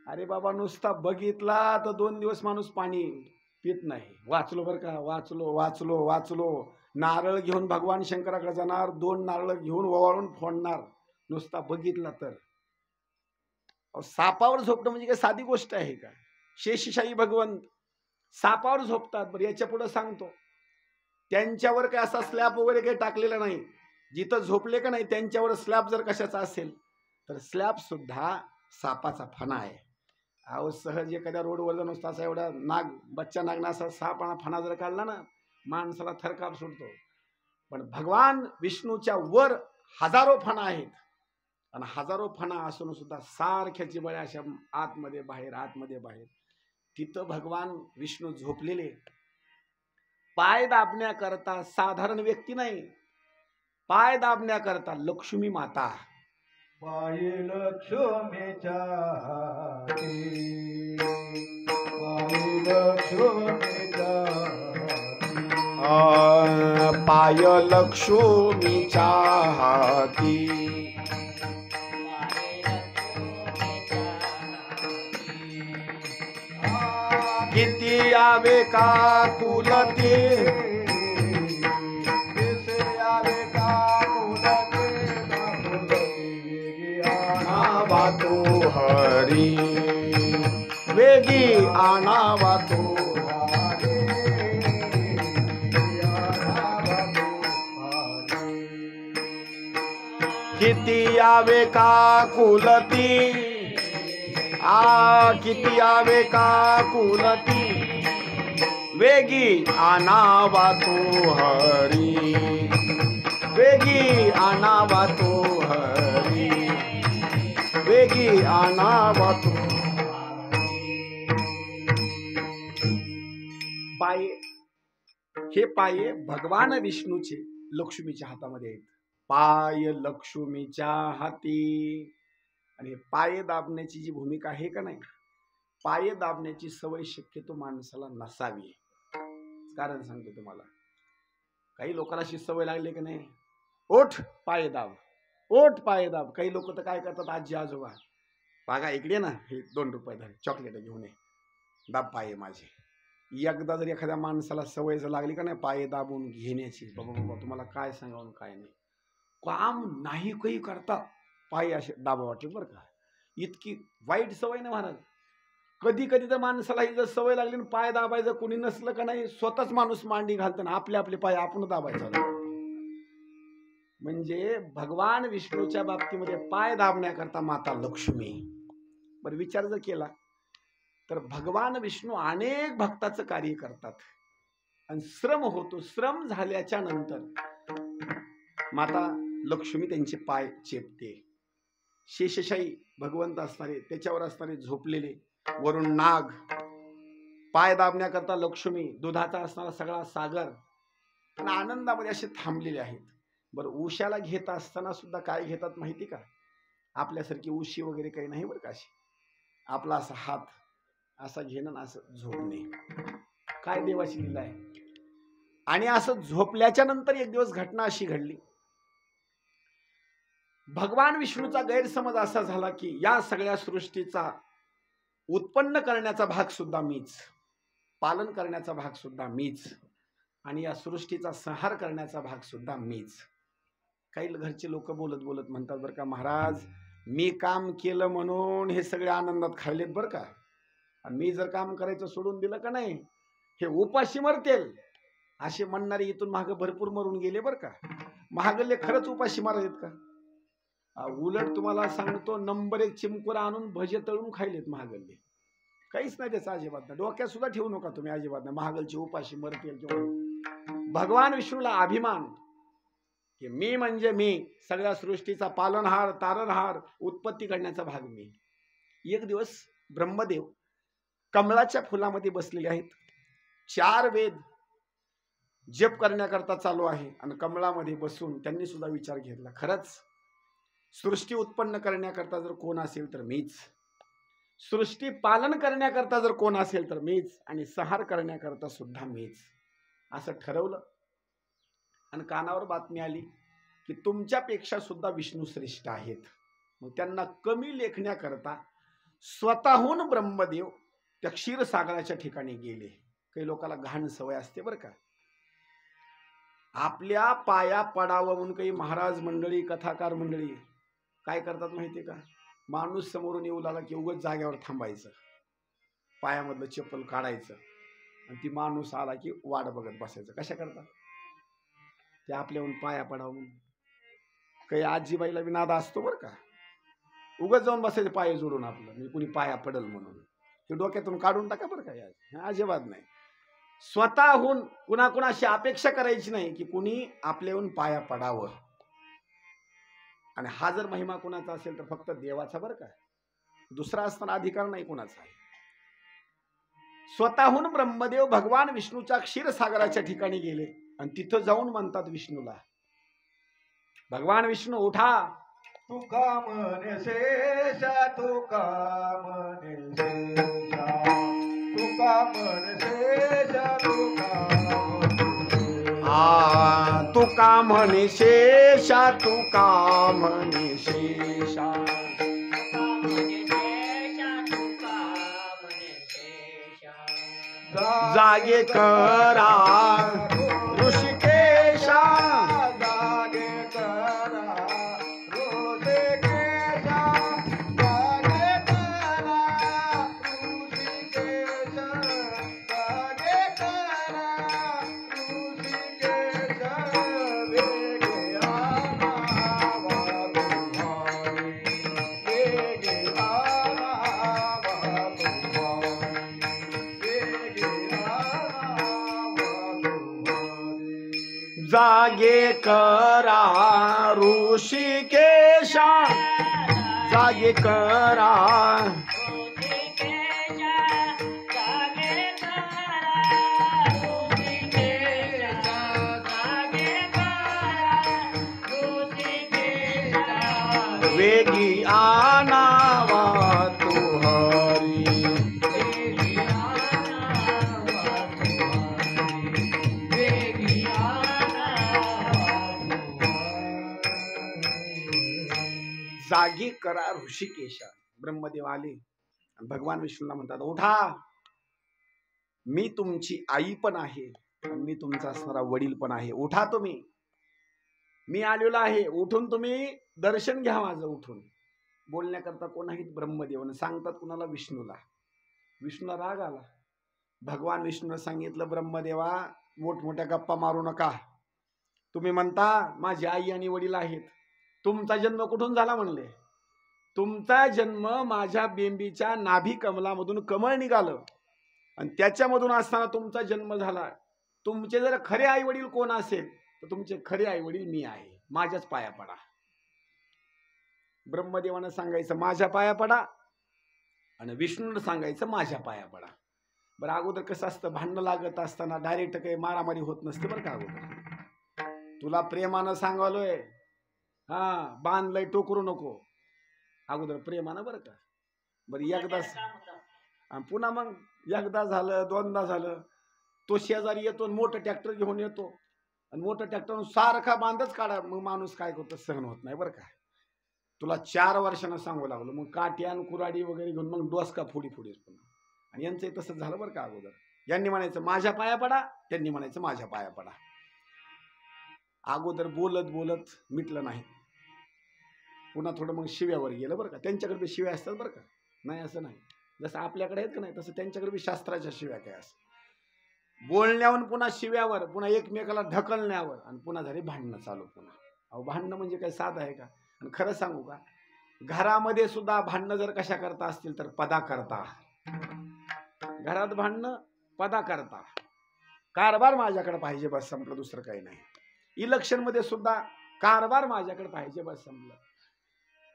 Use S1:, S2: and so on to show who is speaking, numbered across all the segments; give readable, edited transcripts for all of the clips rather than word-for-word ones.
S1: अरे बाबा नुसता बघितला तर 2 दिवस माणूस पाणी पित नाही. वाचलो बरं का, वाचलो वाचलो वाचलो. नारळ घेऊन भगवान शंकराकडे जाणार, 2 नारळ घेऊन ओवाळून फोडणार नुसता बघितला तर. सापावर झोपणं म्हणजे काय साधी गोष्ट आहे का? शेषशाही भगवंत सापावर झोपतात. बरं याच्या पुढे सांगतो, त्यांच्यावर काय असा स्लॅब वगैरे काही टाकलेला नाही. जिथं झोपले का नाही त्यांच्यावर स्लॅब जर कशाचा असेल तर स्लॅब सुद्धा सापाचा फणा आहे. अहो सहज एखाद्या रोडवर जर नुसता असा एवढा नाग बच्चा नागना असा सापाना फणा जर काढला ना माणसाला थरकाप सुटतो. पण भगवान विष्णूच्या वर हजारो फणा आहेत आणि हजारो फणा असून सुद्धा सारख्याची बळ्या अशा आतमध्ये बाहेर आतमध्ये बाहेर. तिथं भगवान विष्णू झोपलेले. पाय दाबण्याकरता साधारण व्यक्ती नाही, पाय दाबण्याकरता लक्ष्मी माता.
S2: पाय लक्ष्मीच्या हाती, पाय लक्ष्मीच्या हाती,
S1: पाय लक्ष्मीच्या हाती. किती यावे का कुलती, आणावा तो हरी, वेगी आणावा तो. किती यावे का कुलती, किती यावे का कुलती, वेगी आणावा तो हरी, वेगी आणावा तो हरी, वेगी आणावा तो. पाये, हे पाये भगवान विष्णूचे लक्ष्मीच्या हातामध्ये आहेत. पाय लक्ष्मीच्या हाती. आणि पाय दाबण्याची जी भूमिका आहे का नाही, पाय दाबण्याची सवय शक्यतो माणसाला नसावी. कारण सांगतो तुम्हाला, काही लोकांना अशी सवय लागली की नाही, ओठ पाय दाब, ओठ पाय दाब. काही लोक तर काय करतात, आजी आजोबा बागा इकडे ना, हे 2 रुपये धर, चॉकलेट घेऊन ये, दाब पाय माझे. एकदा जर एखाद्या माणसाला सवय जर लागली का नाही पाय दाबून घेण्याची, बाबा बाबा तुम्हाला काय सांगावं काय नाही, काम नाही काही करता पाय असे दाबा वाटले बरं का. इतकी वाईट सवय ना महाराज. कधी कधी तर माणसाला ही जर सवय लागली ना पाय दाबायचं, कुणी नसलं का नाही स्वतःच माणूस मांडी घालतं ना आपले आपले पाय आपण दाबायचं. म्हणजे भगवान विष्णूच्या बाबतीमध्ये पाय दाबण्याकरता माता लक्ष्मी. बरं विचार जर केला तर भगवान विष्णू अनेक भक्ताचं कार्य करतात आणि श्रम होतो. श्रम झाल्याच्या नंतर माता लक्ष्मी त्यांचे पाय चेपते. शेषशाही भगवंत असणारे, त्याच्यावर असणारे झोपलेले, वरून नाग, पाय दाबण्याकरता लक्ष्मी, दुधाचा असणारा सगळा सागर आणि आनंदामध्ये असे थांबलेले आहेत. बरं उशाला घेत असताना सुद्धा काय घेतात माहिती का, आपल्यासारखी उशी वगैरे काही नाही बरं का. अशी आपला असा हात असा घेणं असं झोपणे, काय देवाची लीला आहे. आणि असं झोपल्याच्या नंतर एक दिवस घटना अशी घडली, भगवान विष्णूचा गैरसमज असा झाला की या सगळ्या सृष्टीचा उत्पन्न करण्याचा भाग सुद्धा मीच, पालन करण्याचा भाग सुद्धा मीच, आणि या सृष्टीचा संहार करण्याचा भाग सुद्धा मीच. काही घरचे लोक बोलत बोलत म्हणतात बरं का, महाराज मी काम केलं म्हणून हे सगळे आनंदात खाल्लेत बरं का, आणि मी जर काम करायचं सोडून दिलं का नाही हे उपाशी मरतील. असे म्हणणारे इथून मागे भरपूर मरून गेले बरं का. महागल्ले खरंच उपाशी मारलेत का? उलट तुम्हाला सांगतो, नंबर 1 चिमकुरा आणून भजे तळून खायलेत महागल्ले. काहीच नाही त्याचा अजिबात नाही, डोक्यात सुद्धा ठेवू नका तुम्ही अजिबात नाही महागलची उपाशी मरतील किंवा. भगवान विष्णूला अभिमान की मी म्हणजे मी, सगळ्या सृष्टीचा पालनहार तारणहार उत्पत्ती करण्याचा भाग मी. एक दिवस ब्रह्मदेव कमळाच्या फुलामध्ये बसलेले आहेत, 4 वेद जप करण्याकरता चालू आहे आणि कमळामध्ये बसून त्यांनी सुद्धा विचार घेतला, खरंच सृष्टी उत्पन्न करण्याकरता जर कोण असेल तर मीच, सृष्टी पालन करण्याकरता जर कोण असेल तर मीच, आणि संहार करण्याकरता सुद्धा मीच, असं ठरवलं. आणि कानावर बातमी आली की तुमच्यापेक्षा सुद्धा विष्णू श्रेष्ठ आहेत. मग त्यांना कमी लेखण्याकरता स्वतःहून ब्रह्मदेव त्या क्षीरसागराच्या ठिकाणी गेले. काही लोकांना घाण सवय असते बरं का, आपल्या पाया पडावं म्हणून काही महाराज मंडळी कथाकार मंडळी काय करतात माहितीये का, माणूस समोरून येऊ लागला की उगाच जागेवर थांबायचं, पायामधलं चप्पल काढायचं आणि ती माणूस आला की वाट बघत बसायचं. कशा करतात ते, आपल्याहून पाया पडावं म्हणून. काही आजीबाईला विनाद असतो बरं का, उगाच जाऊन बसायचं पाय जोडून आपलं, मी कुणी पाया पडल म्हणून. हे डोक्यातून काढून टाका बरं का, या अजिबात नाही. स्वतःहून कुणाकुणाशी अपेक्षा करायची नाही की कुणी आपल्याहून पाया पडावं. आणि हा जर महिमा कुणाचा असेल तर फक्त देवाचा बरं का, दुसरा असताना अधिकार नाही कुणाचा. स्वतःहून ब्रह्मदेव भगवान विष्णूच्या क्षीरसागराच्या ठिकाणी गेले आणि तिथं जाऊन म्हणतात विष्णूला, भगवान विष्णू उठा.
S2: तुका म्हणे शेषा, तुका म्हणे शेषा, तुका म्हणे शेषा,
S1: तुका म्हणे शेषा, तुका म्हणे शेषा, जागे करा ऋषिकेशा,
S2: जागे करा ऋषिकेशा, जागे करा ऋषिकेशा, जागे करा ऋषिकेशा, वेगे आला वाघुभाई, वेगे आला वाघुभाई,
S1: जागे करा ऋषिकेशा, जागे करा वेगी आनावा तू हरी. जागी करा ऋषिकेशा. ब्रह्मदेव आले आणि भगवान विष्णूला म्हणतात, उठा, मी तुमची आई पण आहे आणि मी तुमचा असणारा वडील पण आहे. उठा तुम्ही, मी आलेलो आहे. उठून तुम्ही दर्शन घ्या माझं. उठून बोलण्याकरता कोण आहेत ब्रह्मदेवानं, सांगतात कुणाला, विष्णूला. विष्णूला राग आला. भगवान विष्णूने सांगितलं, ब्रह्मदेवा मोठमोठ्या गप्पा मारू नका. तुम्ही म्हणता माझी आई आणि वडील आहेत, तुमचा जन्म कुठून झाला म्हणले. तुमचा जन्म माझ्या बेंबीच्या नाभी कमलामधून कमळ निघालं आणि त्याच्यामधून असताना तुमचा जन्म झाला. तुमचे जर खरे आई वडील कोण असेल तर तुमचे खरे आई वडील मी आहे, माझ्याच पाया पडा. ब्रह्मदेवानं सांगायचं माझ्या पाया पडा आणि विष्णूनं सांगायचं माझ्या पाया पडा. बरं, अगोदर कसं असतं, भांडणं लागत असताना डायरेक्ट काही मारामारी होत नसते बरं का. अगोदर तुला प्रेमानं सांगालोय, हा बांधलंय टोकरू नको, अगोदर प्रेमानं बरं का. बरं एकदाच आणि पुन्हा मग एकदा झालं दोनदा झालं, तो शेजारी येतो मोठं ट्रॅक्टर घेऊन येतो आणि मोठं ट्रॅक्टर सारखा बांधच काढा, मग माणूस काय करतो, सहन होत नाही बरं का. तुला 4 वर्षानं सांगू लागलो, मग काट्यान कुराडी वगैरे घेऊन मग डोसका फोडी पुन्हा. आणि यांचं तसंच झालं बरं का. अगोदर यांनी म्हणायचं माझ्या पाया पडा, त्यांनी म्हणायचं माझ्या पाया पडा. अगोदर बोलत बोलत मिटलं नाही, पुन्हा थोडं मग शिव्यावर गेलं बरं का. त्यांच्याकडे बी शिव्या असतात बरं का, नाही असं नाही. जसं आपल्याकडे आहेत का नाही तसं त्यांच्याकडे बी शास्त्राच्या शिव्या काय असं. बोलण्यावर पुन्हा शिव्यावर, पुन्हा एकमेकाला ढकलण्यावर आणि पुन्हा झाली भांडणं चालू. पुन्हा अहो भांडणं म्हणजे काय साधं आहे का. आणि खरं सांगू का, घरामध्ये सुद्धा भांडणं जर कशा करता असतील तर पदा करता. घरात भांडणं पदा करता, कारभार माझ्याकडे पाहिजे बस संपलं, दुसरं काही नाही. इलेक्शन मध्ये सुद्धा कारभार माझ्याकडे पाहिजे बस संपलं.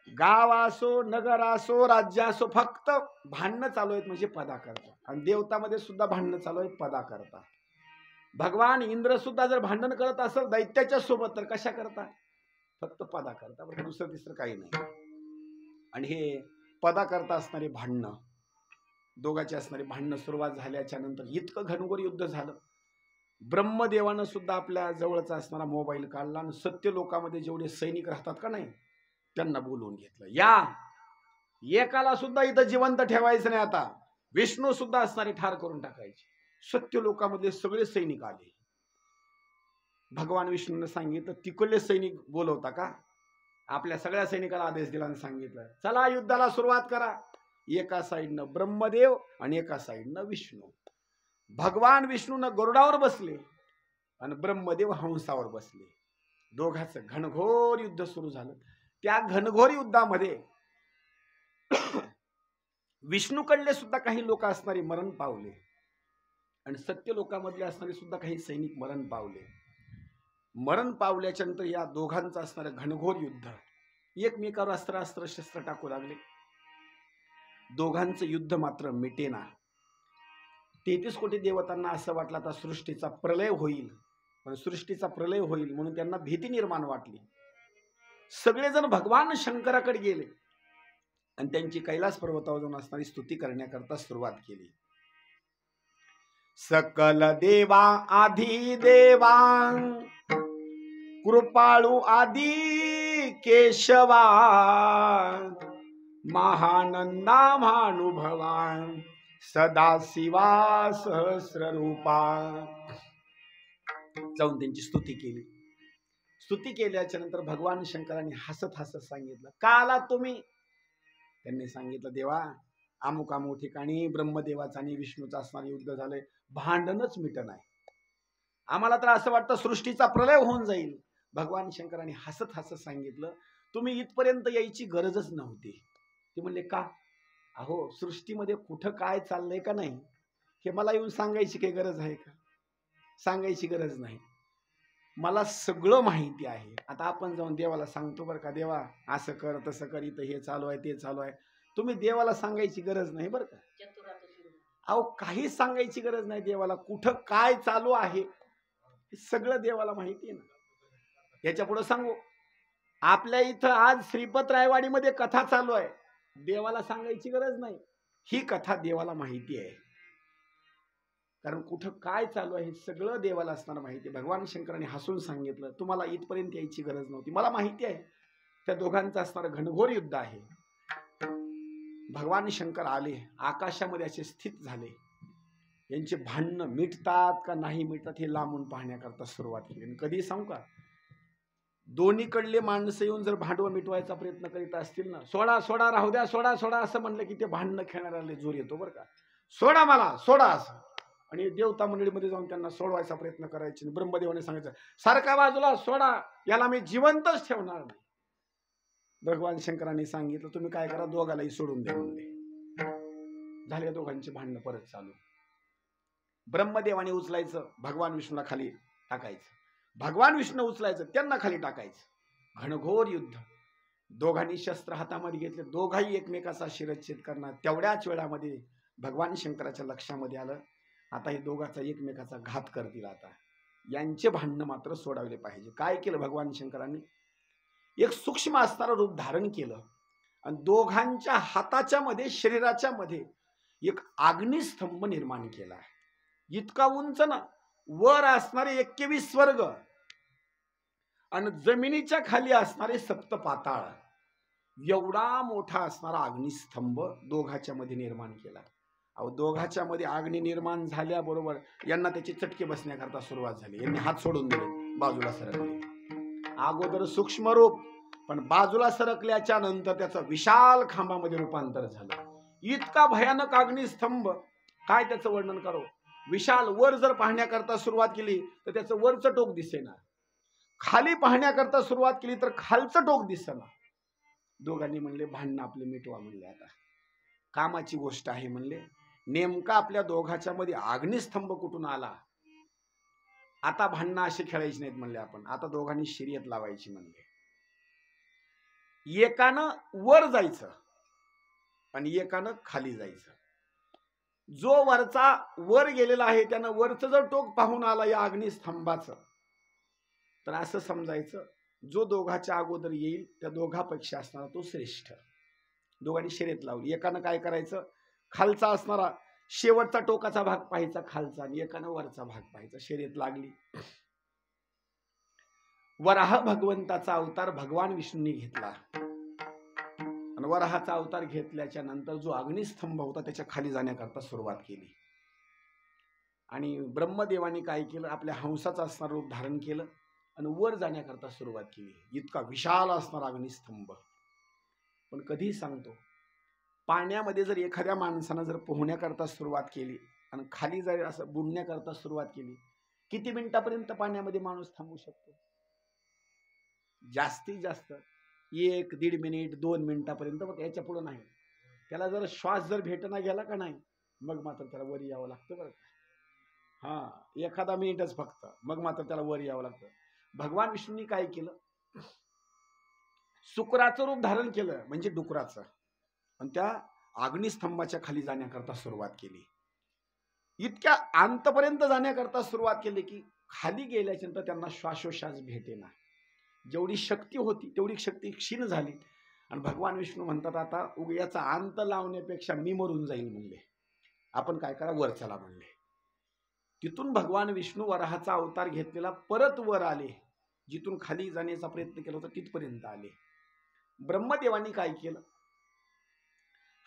S1: गाव असो नगर असो राज्य असो, फक्त भांडणं चालू आहेत म्हणजे पदा करता. आणि देवतामध्ये सुद्धा भांडणं चालू आहेत, पदा करता. भगवान इंद्र सुद्धा जर भांडण करत असेल दैत्याच्या सोबत तर कशा करता, फक्त पदा करता, दुसरं तिसरं काही नाही. आणि हे पदा करता असणारे भांडणं, दोघांची असणारी भांडणं सुरुवात झाल्याच्या नंतर इतकं घनघोर युद्ध झालं. ब्रह्मदेवानं सुद्धा आपल्या जवळचा असणारा मोबाईल काढला आणि सत्य लोकांमध्ये जेवढे सैनिक राहतात का नाही त्यांना बोलवून घेतलं. या एकाला सुद्धा इथं जिवंत ठेवायचं नाही. आता विष्णू सुद्धा असणारे ठार करून टाकायचे. सत्य लोकांमधले सगळे सैनिक आले. भगवान विष्णूने सांगितलं, तिकडले सैनिक बोलवता का? आपल्या सगळ्या सैनिकाला आदेश दिला आणि सांगितलं, चला युद्धाला सुरुवात करा. एका साईडनं ब्रह्मदेव आणि एका साईडनं विष्णू. भगवान विष्णूनं गरुडावर बसले आणि ब्रह्मदेव हंसावर बसले. दोघांचं घनघोर युद्ध सुरू झालं. त्या घनघोर युद्धामध्ये विष्णूकडले सुद्धा काही लोक असणारे मरण पावले आणि सत्य लोकांमधले असणारे सुद्धा काही सैनिक मरण पावले. मरण पावल्याच्या नंतर या दोघांचं असणारं घनघोर युद्ध, एकमेकावर अस्त्र शस्त्र टाकू लागले. दोघांचं युद्ध मात्र मिटेना. 33 कोटी देवतांना असं वाटलं आता सृष्टीचा प्रलय होईल. पण सृष्टीचा प्रलय होईल म्हणून त्यांना भीती निर्माण वाटली. सगळेजण भगवान शंकराकडे गेले आणि त्यांची कैलास पर्वतावर जाऊन असणारी स्तुती करण्याकरता सुरुवात केली. सकल देवा आधी देवा कृपाळू आदी केशवा महानंदा महानुभवा सदाशिवा सहस्र रूपा. जाऊन त्यांची स्तुती केली. स्तुती केल्याच्या नंतर भगवान शंकरांनी हसत हसत सांगितलं, का आला तुम्ही? त्यांनी सांगितलं, देवा अमुक अमुक ठिकाणी ब्रह्मदेवाचा आणि विष्णूचा असणारे युद्ध झालंय, भांडणच मिटत नाही. आम्हाला तर असं वाटतं सृष्टीचा प्रलय होऊन जाईल. भगवान शंकरांनी हसत हसत सांगितलं, तुम्ही इथपर्यंत यायची गरजच नव्हती. ते म्हणले, का? अहो सृष्टीमध्ये कुठं काय चाललंय का नाही हे मला येऊन सांगायची काही गरज आहे का? सांगायची गरज नाही. मला सगळं माहिती आहे. आता आपण जाऊन देवाला सांगतो बरं का, देवा असं कर तसं कर, इथं हे चालू आहे ते चालू आहे. तुम्ही देवाला सांगायची गरज नाही बरं का. अहो काही सांगायची गरज नाही देवाला. कुठं काय चालू आहे हे सगळं देवाला माहिती आहे ना. याच्या पुढे सांगू, आपल्या इथं आज श्रीपत रायवाडीमध्ये कथा चालू आहे, देवाला सांगायची गरज नाही. ही कथा देवाला माहिती आहे. कारण कुठं काय चालू आहे सगळं देवाला असणार माहिती. भगवान शंकरांनी हसून सांगितलं, तुम्हाला इथपर्यंत यायची गरज नव्हती. मला माहिती आहे त्या दोघांचं असणारं घनघोर युद्ध आहे. भगवान शंकर आले, आकाशामध्ये असे स्थित झाले. यांचे भांडणं मिटतात का नाही मिटतात हे लांबून पाहण्याकरता सुरुवात केली. आणि कधी सांगू का, दोन्हीकडले माणसं येऊन जर भांडवं मिटवायचा प्रयत्न करीत असतील ना, सोडा सोडा राहू द्या, सोडा सोडा असं म्हणलं की ते भांडणं खेळणाऱ्याला जोर येतो बरं का. सोडा मला, सोडा असं. आणि देवता मंडळीमध्ये जाऊन त्यांना सोडवायचा प्रयत्न करायचे. ब्रह्मदेवाने सांगायचं, सारखा बाजूला सोडा, याला मी जिवंतच ठेवणार नाही. भगवान शंकरांनी सांगितलं, तुम्ही काय करा, दोघालाही सोडून द्या म्हणले. झाले दोघांचे भांडणं परत चालू. ब्रह्मदेवाने उचलायचं, भगवान विष्णूला खाली टाकायचं. भगवान विष्णू उचलायचं, त्यांना खाली टाकायचं. घनघोर युद्ध. दोघांनी शस्त्र हातामध्ये घेतले, दोघाही एकमेकाचा शिरच्छेद करणार. तेवढ्याच वेळामध्ये भगवान शंकराच्या लक्षामध्ये आलं, आता हे दोघांचा एकमेकाचा घात करतील. आता यांचे भांडणं मात्र सोडवले पाहिजे. काय केलं भगवान शंकरांनी, एक सूक्ष्म असणारं रूप धारण केलं आणि दोघांच्या हाताच्या मध्ये, शरीराच्या मध्ये एक अग्निस्तंभ निर्माण केला. इतका उंच ना, वर असणारे 21 स्वर्ग आणि जमिनीच्या खाली असणारे 7 पाताळ, एवढा मोठा असणारा अग्निस्तंभ दोघाच्या मध्ये निर्माण केला. अहो दोघाच्या मध्ये अग्नी निर्माण झाल्याबरोबर यांना त्याची चटके बसण्याकरता सुरुवात झाली. यांनी हात सोडून दिले, बाजूला सरकले. अगोदर सूक्ष्म रूप, पण बाजूला सरकल्याच्या नंतर त्याचं विशाल खांबामध्ये रूपांतर झालं. इतका भयानक अग्निस्तंभ, काय त्याचं वर्णन करो. विशाल. वर जर पाहण्याकरता सुरुवात केली तर त्याचं वरचं टोक दिसेना, खाली पाहण्याकरता सुरुवात केली तर खालचं टोक दिसेना. दोघांनी म्हणले, भांडणं आपले मिटवा म्हणले. आता कामाची गोष्ट आहे म्हणले. नेमका आपल्या दोघाच्या मध्ये अग्निस्तंभ कुठून आला, आता भांडणं अशी खेळायची नाहीत म्हणले. आपण आता दोघांनी शर्यत लावायची म्हणले. एकानं वर जायचं आणि एकानं खाली जायचं. जो वरचा वर गेलेला आहे त्यानं वरचं जर टोक पाहून आला या अग्निस्तंभाचं, तर असं समजायचं जो दोघाच्या अगोदर येईल त्या दोघापेक्षा असणारा तो श्रेष्ठ. दोघांनी शर्यत लावली. एकानं काय करायचं, खालचा असणारा शेवटचा टोकाचा भाग पाहायचा खालचा, आणि एकानं वरचा भाग पाहायचा. शर्यत लागली. वराह भगवंताचा अवतार भगवान विष्णूंनी घेतला आणि आणि वराहाचा अवतार घेतल्याच्या नंतर जो अग्निस्तंभ होता त्याच्या खाली जाण्याकरता सुरुवात केली. आणि ब्रह्मदेवाने काय केलं, आपल्या हंसाचं असणारं रूप धारण केलं आणि वर जाण्याकरता सुरुवात केली. इतका विशाल असणारा अग्निस्तंभ. पण कधीही सांगतो, पाण्यामध्ये जर एखाद्या माणसानं जर पोहण्याकरता सुरुवात केली आणि खाली जर असं बुडण्याकरता सुरुवात केली, किती मिनिटापर्यंत पाण्यामध्ये माणूस थांबू शकतो? जास्तीत जास्त 1-1.5 मिनिट 2 मिनिटापर्यंत, बघ याच्या पुढे नाही. त्याला जर श्वास जर भेटना गेला का नाही, मग मात्र त्याला वर यावं लागतं बरं का. हा, एखादा मिनिटच फक्त, मग मात्र त्याला वर यावं लागतं. भगवान विष्णूंनी काय केलं, शुक्राचं रूप धारण केलं, म्हणजे डुकराचं, आणि त्या अग्निस्तंभाच्या खाली जाण्याकरता सुरुवात केली. इतक्या अंतपर्यंत जाण्याकरता सुरुवात केली की खाली गेल्याच्यानंतर त्यांना श्वासोश्वास भेटेना. जेवढी शक्ती होती तेवढी शक्ती क्षीण झाली. आणि भगवान विष्णू म्हणतात, आता याचा अंत लावण्यापेक्षा मी मरून जाईल म्हणले, आपण काय करा, वर चला म्हणले. तिथून भगवान विष्णू वराहाचा अवतार घेतलेला परत वर आले. जिथून खाली जाण्याचा प्रयत्न केला होता तिथपर्यंत आले. ब्रह्मदेवानी काय केलं,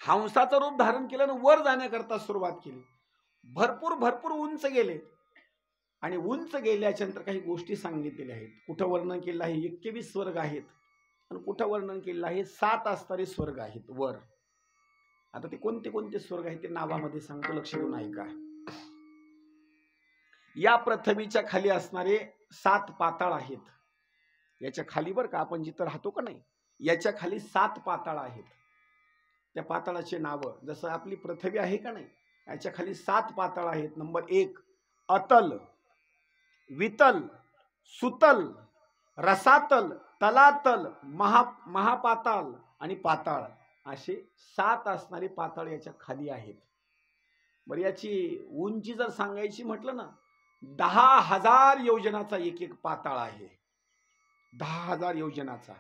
S1: हंसाचं रूप धारण केलं आणि वर जाण्याकरता सुरुवात केली. भरपूर भरपूर उंच गेले. आणि उंच गेल्याच्या नंतर काही गोष्टी सांगितलेल्या आहेत. कुठं वर्णन केलं आहे 21 स्वर्ग आहेत, आणि कुठं वर्णन केलं आहे 7 असणारे स्वर्ग आहेत वर. आता ते कोणते कोणते स्वर्ग आहेत ते नावामध्ये सांगतो, लक्ष देऊन ऐका. या पृथ्वीच्या खाली असणारे 7 पाताळ आहेत. याच्या खाली बरं का, आपण जिथं राहतो का नाही, याच्या खाली 7 पाताळ आहेत. त्या पाताळाचे नाव, जसं आपली पृथ्वी आहे का नाही, याच्या खाली 7 पाताळ आहेत. नंबर 1 अतल, वितल, सुतल, रसातल, तलातल, महापाताळ आणि पाताळ, असे 7 असणारे पाताळ याच्या खाली आहेत. बरं, याची उंची जर सांगायची म्हटलं ना, 10,000 योजनाचा एक एक पाताळ आहे. 10,000 योजनाचा,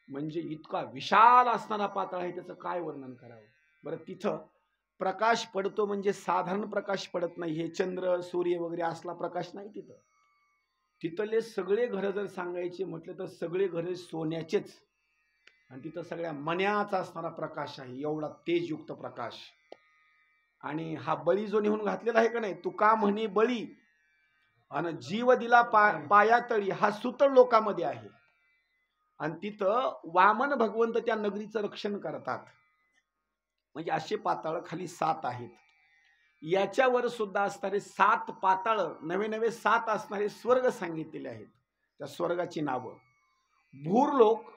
S1: म्हणजे इतका विशाल असणारा पाताळ आहे. त्याचं काय वर्णन करावं बरं. तिथं प्रकाश पडतो म्हणजे साधारण प्रकाश पडत नाही, हे चंद्र सूर्य वगैरे असला प्रकाश नाही तिथं. तिथले सगळे घर जर सांगायचे म्हटलं तर सगळे घरे सोन्याचेच, आणि तिथं सगळ्या मण्याचा असणारा प्रकाश आहे, एवढा तेजयुक्त प्रकाश. आणि हा बळी जो नेऊन घातलेला आहे का नाही, तुका म्हणे बळी आणि जीव दिला पायातळी, हा सुतळ लोकामध्ये आहे. आणि तिथं वामन भगवंत त्या नगरीचं रक्षण करतात. म्हणजे असे पाताळ खाली 7 आहेत. याच्यावर सुद्धा असणारे 7 पाताळ, नवे नवे 7 असणारे स्वर्ग सांगितलेले आहेत. त्या स्वर्गाची नावं भूरलोक,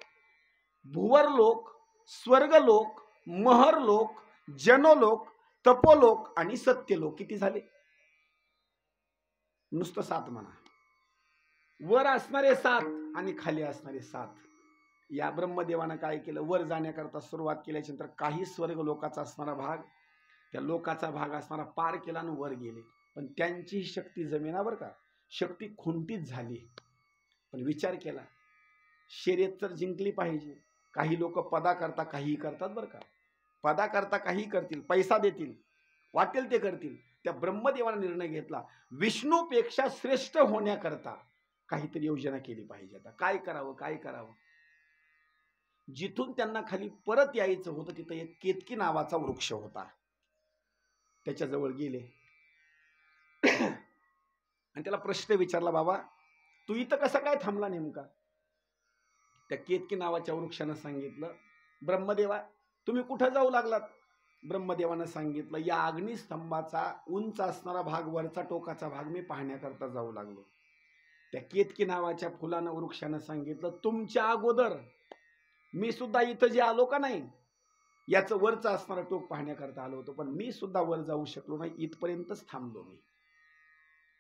S1: भुवरलोक, स्वर्गलोक, महरलोक, जनलोक, तपोलोक आणि सत्यलोक. किती झाले? नुसतं 7 म्हणा. वर असणारे 7 आणि खाली असणारे 7. या ब्रह्मदेवानं काय केलं, वर जाण्याकरता सुरुवात केल्याच्या नंतर काही स्वर्ग लोकाचा असणारा भाग, त्या लोकाचा भाग असणारा पार केला आणि वर गेले. पण त्यांची शक्ती जमिनावर का, शक्ती खुंटीत झाली. पण विचार केला, शर्यत तर जिंकली पाहिजे. काही लोक पदा करता काहीही करतात बरं का, पदा करता काहीही करतील, पैसा देतील, वाटेल ते करतील. त्या ब्रह्मदेवाने निर्णय घेतला, विष्णूपेक्षा श्रेष्ठ होण्याकरता काहीतरी योजना केली पाहिजे. आता काय करावं, काय करावं. जिथून त्यांना खाली परत यायचं होतं तिथं एक केतकी नावाचा वृक्ष होता. त्याच्याजवळ गेले आणि त्याला प्रश्न विचारला, बाबा तू इथं कसा काय थांबला नेमका? त्या केतकी नावाच्या वृक्षानं सांगितलं, ब्रह्मदेवा तुम्ही कुठं जाऊ लागलात? ब्रह्मदेवानं सांगितलं, या अग्निस्तंभाचा उंच असणारा भाग, वरचा टोकाचा भाग मी पाहण्याकरता जाऊ लागलो. त्या केतकी नावाच्या फुलानं वृक्षानं सांगितलं, तुमच्या अगोदर मी सुद्धा इथं जे आलो का नाही, याचं वरचं असणारं टोक पाहण्याकरता आलो होतो, पण मी सुद्धा वर जाऊ शकलो नाही, इथपर्यंतच थांबलो मी.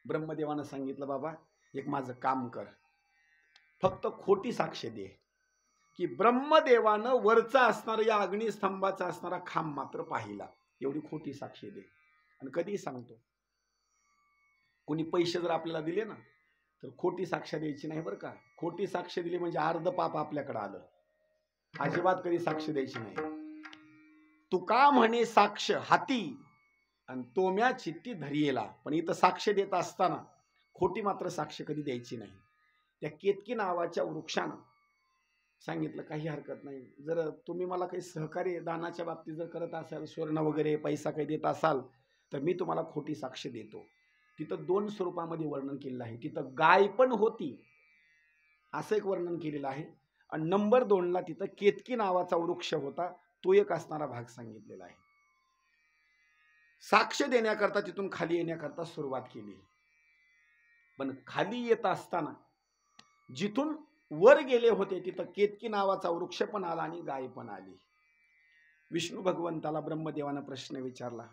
S1: ब्रह्मदेवानं सांगितलं, बाबा एक माझं काम कर, फक्त खोटी साक्ष दे की ब्रह्मदेवानं वरचा असणारा या अग्निस्तंभाचा असणारा खांब मात्र पाहिला, एवढी खोटी साक्ष दे. आणि कधीही सांगतो, कोणी पैसे जर आपल्याला दिले ना तर खोटी साक्ष द्यायची नाही बरं का. खोटी साक्ष दिली म्हणजे अर्ध पाप आपल्याकडे आलं. अजिबात कधी साक्ष द्यायची नाही. तुका म्हणे साक्ष हाती आणि तोम्या चित्ती धरियेला. पण इथं साक्ष देत असताना खोटी मात्र साक्ष कधी द्यायची नाही. त्या केतकी नावाच्या वृक्षानं सांगितलं काही हरकत नाही, जर तुम्ही मला काही सहकार्य दानाच्या बाबतीत जर करत असाल, स्वर्ण वगैरे पैसा काही देत असाल, तर मी तुम्हाला खोटी साक्ष देतो. तिथं 2 स्वरूपामध्ये वर्णन केलेलं आहे. तिथं गाय पण होती असं एक वर्णन केलेलं आहे, आणि नंबर 2ला तिथं केतकी नावाचा वृक्ष होता, तो एक असणारा भाग सांगितलेला आहे. साक्ष देण्याकरता तिथून खाली येण्याकरता सुरुवात केली, पण खाली येत असताना जिथून वर गेले होते तिथं केतकी नावाचा वृक्ष पण आला आणि गाय पण आली. विष्णू भगवंताला ब्रह्मदेवानं प्रश्न विचारला.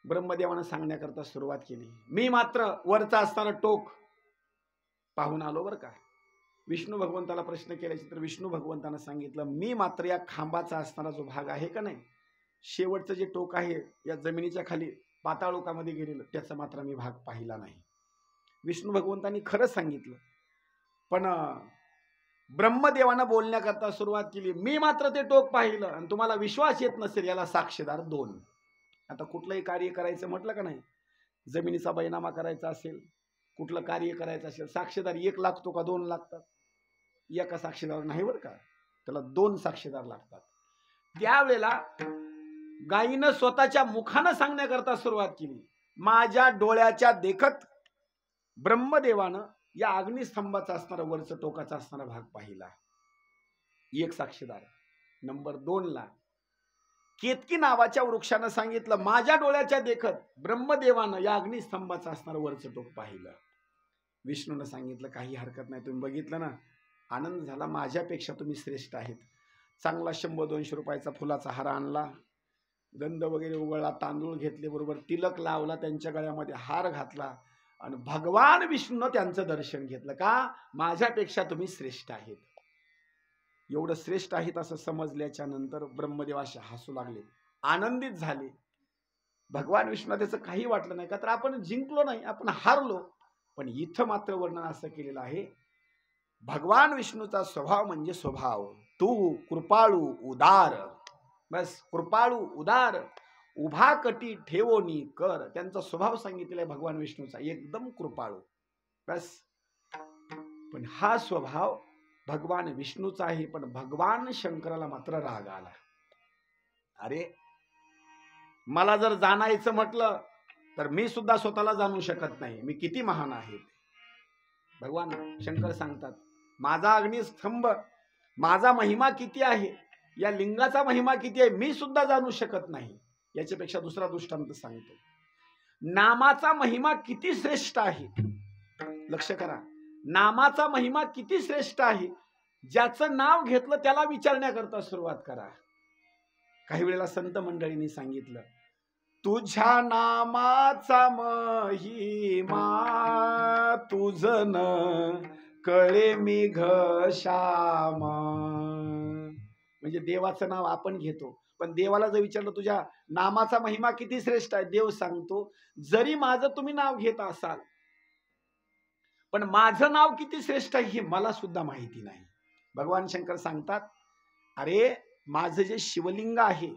S1: ब्रह्मदेवानं सांगण्याकरता सुरुवात केली, मी मात्र वरचा असणारा टोक पाहून आलो बरं का. विष्णू भगवंताला प्रश्न केल्याचे तर विष्णू भगवंतानं सांगितलं, मी मात्र या खांबाचा असणारा जो भाग आहे का नाही, शेवटचं जे टोक आहे या जमिनीच्या खाली पाताळोकामध्ये गेलेलं, त्याचा मात्र मी भाग पाहिला नाही. विष्णू भगवंतांनी खरं सांगितलं, पण ब्रह्मदेवानं बोलण्याकरता सुरुवात केली, मी मात्र ते टोक पाहिलं आणि तुम्हाला विश्वास येत नसेल, याला साक्षीदार 2. आता कुठलंही कार्य करायचं म्हटलं का नाही, जमिनीचा बैनामा करायचा असेल, कुठलं कार्य करायचं असेल, साक्षीदार 1 लागतो का 2 लागतात? एका साक्षीदार नाही बरं का, त्याला 2 साक्षीदार लागतात. त्यावेळेला गायीनं स्वतःच्या मुखानं सांगण्याकरता सुरुवात केली, माझ्या डोळ्याच्या देखत ब्रह्मदेवानं या अग्निस्तंभाचा असणारा वरचं टोकाचा असणारा भाग पाहिला. 1 साक्षीदार. नंबर 2ला केतकी नावाच्या वृक्षानं सांगितलं, माझ्या डोळ्याच्या देखत ब्रह्मदेवानं या अग्निस्तंभाचा असणारा वरचं टोक पाहिलं. विष्णूनं सांगितलं, काही हरकत नाही, तुम्ही बघितलं ना, आनंद झाला, माझ्यापेक्षा तुम्ही श्रेष्ठ आहेत. चांगला 100-200 रुपयाचा फुलाचा हार आणला, गंध वगैरे उगळला, तांदूळ घेतले, बरोबर तिलक लावला, त्यांच्या गळ्यामध्ये हार घातला आणि भगवान विष्णूनं त्यांचं दर्शन घेतलं. का? माझ्यापेक्षा तुम्ही श्रेष्ठ आहेत. एवढं श्रेष्ठ आहेत असं समजल्याच्या नंतर ब्रह्मदेव असे हसू लागले, आनंदित झाले. भगवान विष्णू त्याचं काही वाटलं नाही, का तर आपण जिंकलो नाही, आपण हारलो. पण इथं मात्र वर्णन असं केलेलं आहे, भगवान विष्णूचा स्वभाव म्हणजे स्वभाव, तू कृपाळू उदार. बस, कृपाळू उदार, उभा कटी ठेवोनी कर, त्यांचा स्वभाव सांगितलेला आहे भगवान विष्णूचा, एकदम कृपाळू. बस, पण हा स्वभाव भगवान विष्णूचा आहे, पण भगवान शंकराला मात्र राग आला. अरे, मला जर जाणायचं म्हटलं तर मी सुद्धा स्वतःला जाणू शकत नाही, मी किती महान आहे. भगवान शंकर सांगतात, माझा अग्निस्तंभ, माझा महिमा किती आहे, या लिंगाचा महिमा किती आहे, मी सुद्धा जाणू शकत नाही. याच्यापेक्षा दुसरा दृष्टांत सांगतो, नामाचा महिमा किती श्रेष्ठ आहे. लक्ष करा, नामाचा महिमा किती श्रेष्ठ आहे. ज्याचं नाव घेतलं त्याला विचारण्याकरता सुरुवात करा. काही वेळेला संत मंडळींनी सांगितलं, तुझ्या नामाचा महिमा तुझन कळे मी घशामा. म्हणजे देवाचं नाव आपण घेतो, पण देवाला जर विचारलं तुझ्या नामाचा महिमा किती श्रेष्ठ आहे, देव सांगतो, जरी माझं तुम्ही नाव घेत असाल, पण माझं नाव किती श्रेष्ठ आहे हे मला सुद्धा माहिती नाही. भगवान शंकर सांगतात, अरे, माझं जे शिवलिंग आहे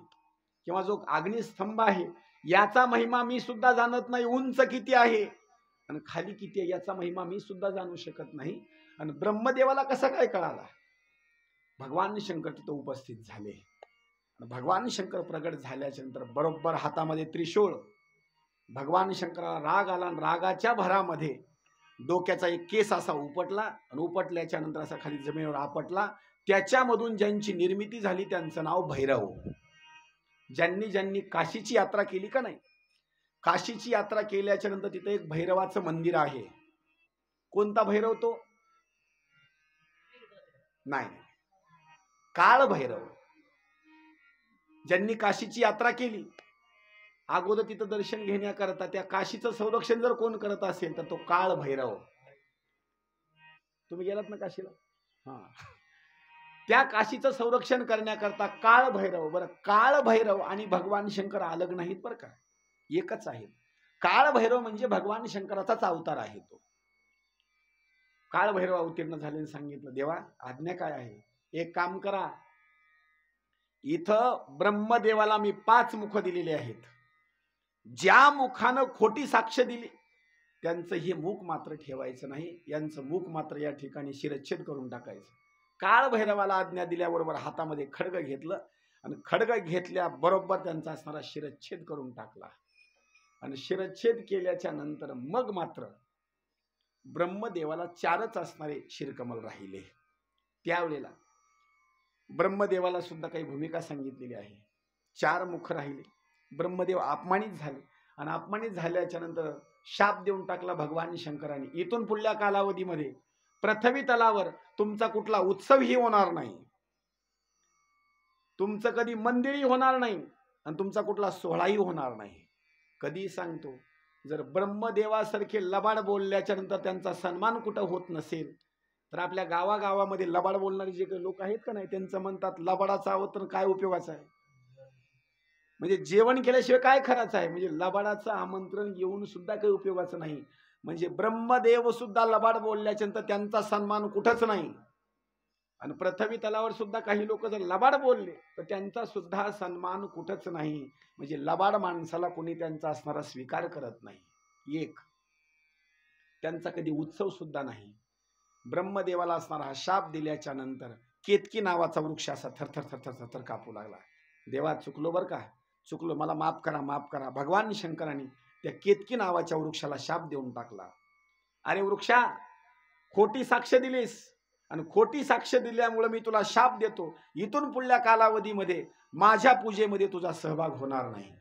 S1: किंवा जो अग्निस्तंभ आहे, याचा महिमा मी सुद्धा जाणत नाही, उंच किती आहे आणि खाली किती आहे याचा महिमा मी सुद्धा जाणू शकत नाही. आणि ब्रह्मदेवाला कसा काय कळाला? भगवान शंकर तिथं उपस्थित झाले. भगवान शंकर प्रगट झाल्याच्या नंतर बरोबर हातामध्ये त्रिशूळ, भगवान शंकराला राग आला आणि रागाच्या भरामध्ये डोक्याचा एक केस असा उपटला आणि उपटल्याच्या नंतर असा खाली जमिनीवर आपटला. त्याच्यामधून ज्यांची निर्मिती झाली त्यांचं नाव भैरव. ज्यांनी ज्यांनी काशीची यात्रा केली का नाही, काशीची यात्रा केल्याच्या नंतर तिथे एक भैरवाचं मंदिर आहे. कोणता भैरव तो? नाही, काळ भैरव. ज्यांनी काशीची यात्रा केली, अगोदर तिथं दर्शन घेण्याकरता त्या काशीचं संरक्षण जर कोण करत असेल तर तो काळ भैरव. तुम्ही गेलात ना काशीला? हा, त्या काशीचं संरक्षण करण्याकरता काळ भैरव. बरं, काळ भैरव आणि भगवान शंकर अलग नाहीत बरं का, एकच आहेत. काळ भैरव म्हणजे भगवान शंकराचाच अवतार आहे. तो काळ भैरव अवतीर्ण झाले. सांगितलं, देवा आज्ञा काय आहे? एक काम करा, इथं ब्रह्मदेवाला मी 5 मुख दिलेले आहेत. ज्या मुखानं खोटी साक्ष दिली त्यांचं हे मूक मात्र ठेवायचं नाही, यांचं मूक मात्र या ठिकाणी शिरच्छेद करून टाकायचं. काळ भैरवाला आज्ञा दिल्याबरोबर हातामध्ये खड्ग घेतलं आणि खड्ग घेतल्याबरोबर त्यांचा असणारा शिरच्छेद करून टाकला. आणि शिरच्छेद केल्याच्या नंतर मग मात्र ब्रह्मदेवाला 4च असणारे शिरकमल राहिले. त्यावेळेला ब्रह्मदेवाला सुद्धा काही भूमिका सांगितलेली आहे. 4 मुख राहिले. ब्रह्मदेव अपमानित झाले आणि अपमानित झाल्याच्या नंतर शाप देऊन टाकला भगवान शंकराने, इथून पुढल्या कालावधीमध्ये पृथ्वी तलावर तुमचा कुठला उत्सवही होणार नाही, तुमचं कधी मंदिरही होणार नाही आणि तुमचा कुठला सोहळाही होणार नाही. कधी सांगतो, जर ब्रह्मदेवासारखे लबाड बोलल्याच्या नंतर त्यांचा सन्मान कुठं होत नसेल तर आपल्या गावागावामध्ये लबाड बोलणारे जे काही लोक आहेत का नाही, त्यांचं म्हणतात लबाडाचा अवतरण काय उपयोगाचा आहे, म्हणजे जेवण केल्याशिवाय काय खराचं आहे, म्हणजे लबाडाचं आमंत्रण येऊन सुद्धा काही उपयोगाचं नाही. म्हणजे ब्रह्मदेव सुद्धा लबाड बोलल्याच्या नंतर त्यांचा सन्मान कुठंच नाही. आणि पृथ्वी तलावर सुद्धा काही लोक जर लबाड बोलले तर त्यांचा सुद्धा सन्मान कुठंच नाही. म्हणजे लबाड माणसाला कोणी त्यांचा असणारा स्वीकार करत नाही. एक त्यांचा कधी उत्सव सुद्धा नाही. ब्रह्मदेवाला असणारा हा शाप दिल्याच्या नंतर केतकी नावाचा वृक्ष असा थरथर थरथर थरथर कापू लागला. देवा चुकलो बरं का, चुकलो, मला माफ करा, माफ करा. भगवान शंकराने त्या केतकी नावाच्या वृक्षाला शाप देऊन टाकला. अरे वृक्षा, खोटी साक्ष दिलीस आणि खोटी साक्ष दिल्यामुळे मी तुला शाप देतो, इथून पुढल्या कालावधीमध्ये माझ्या पूजेमध्ये तुझा सहभाग होणार नाही.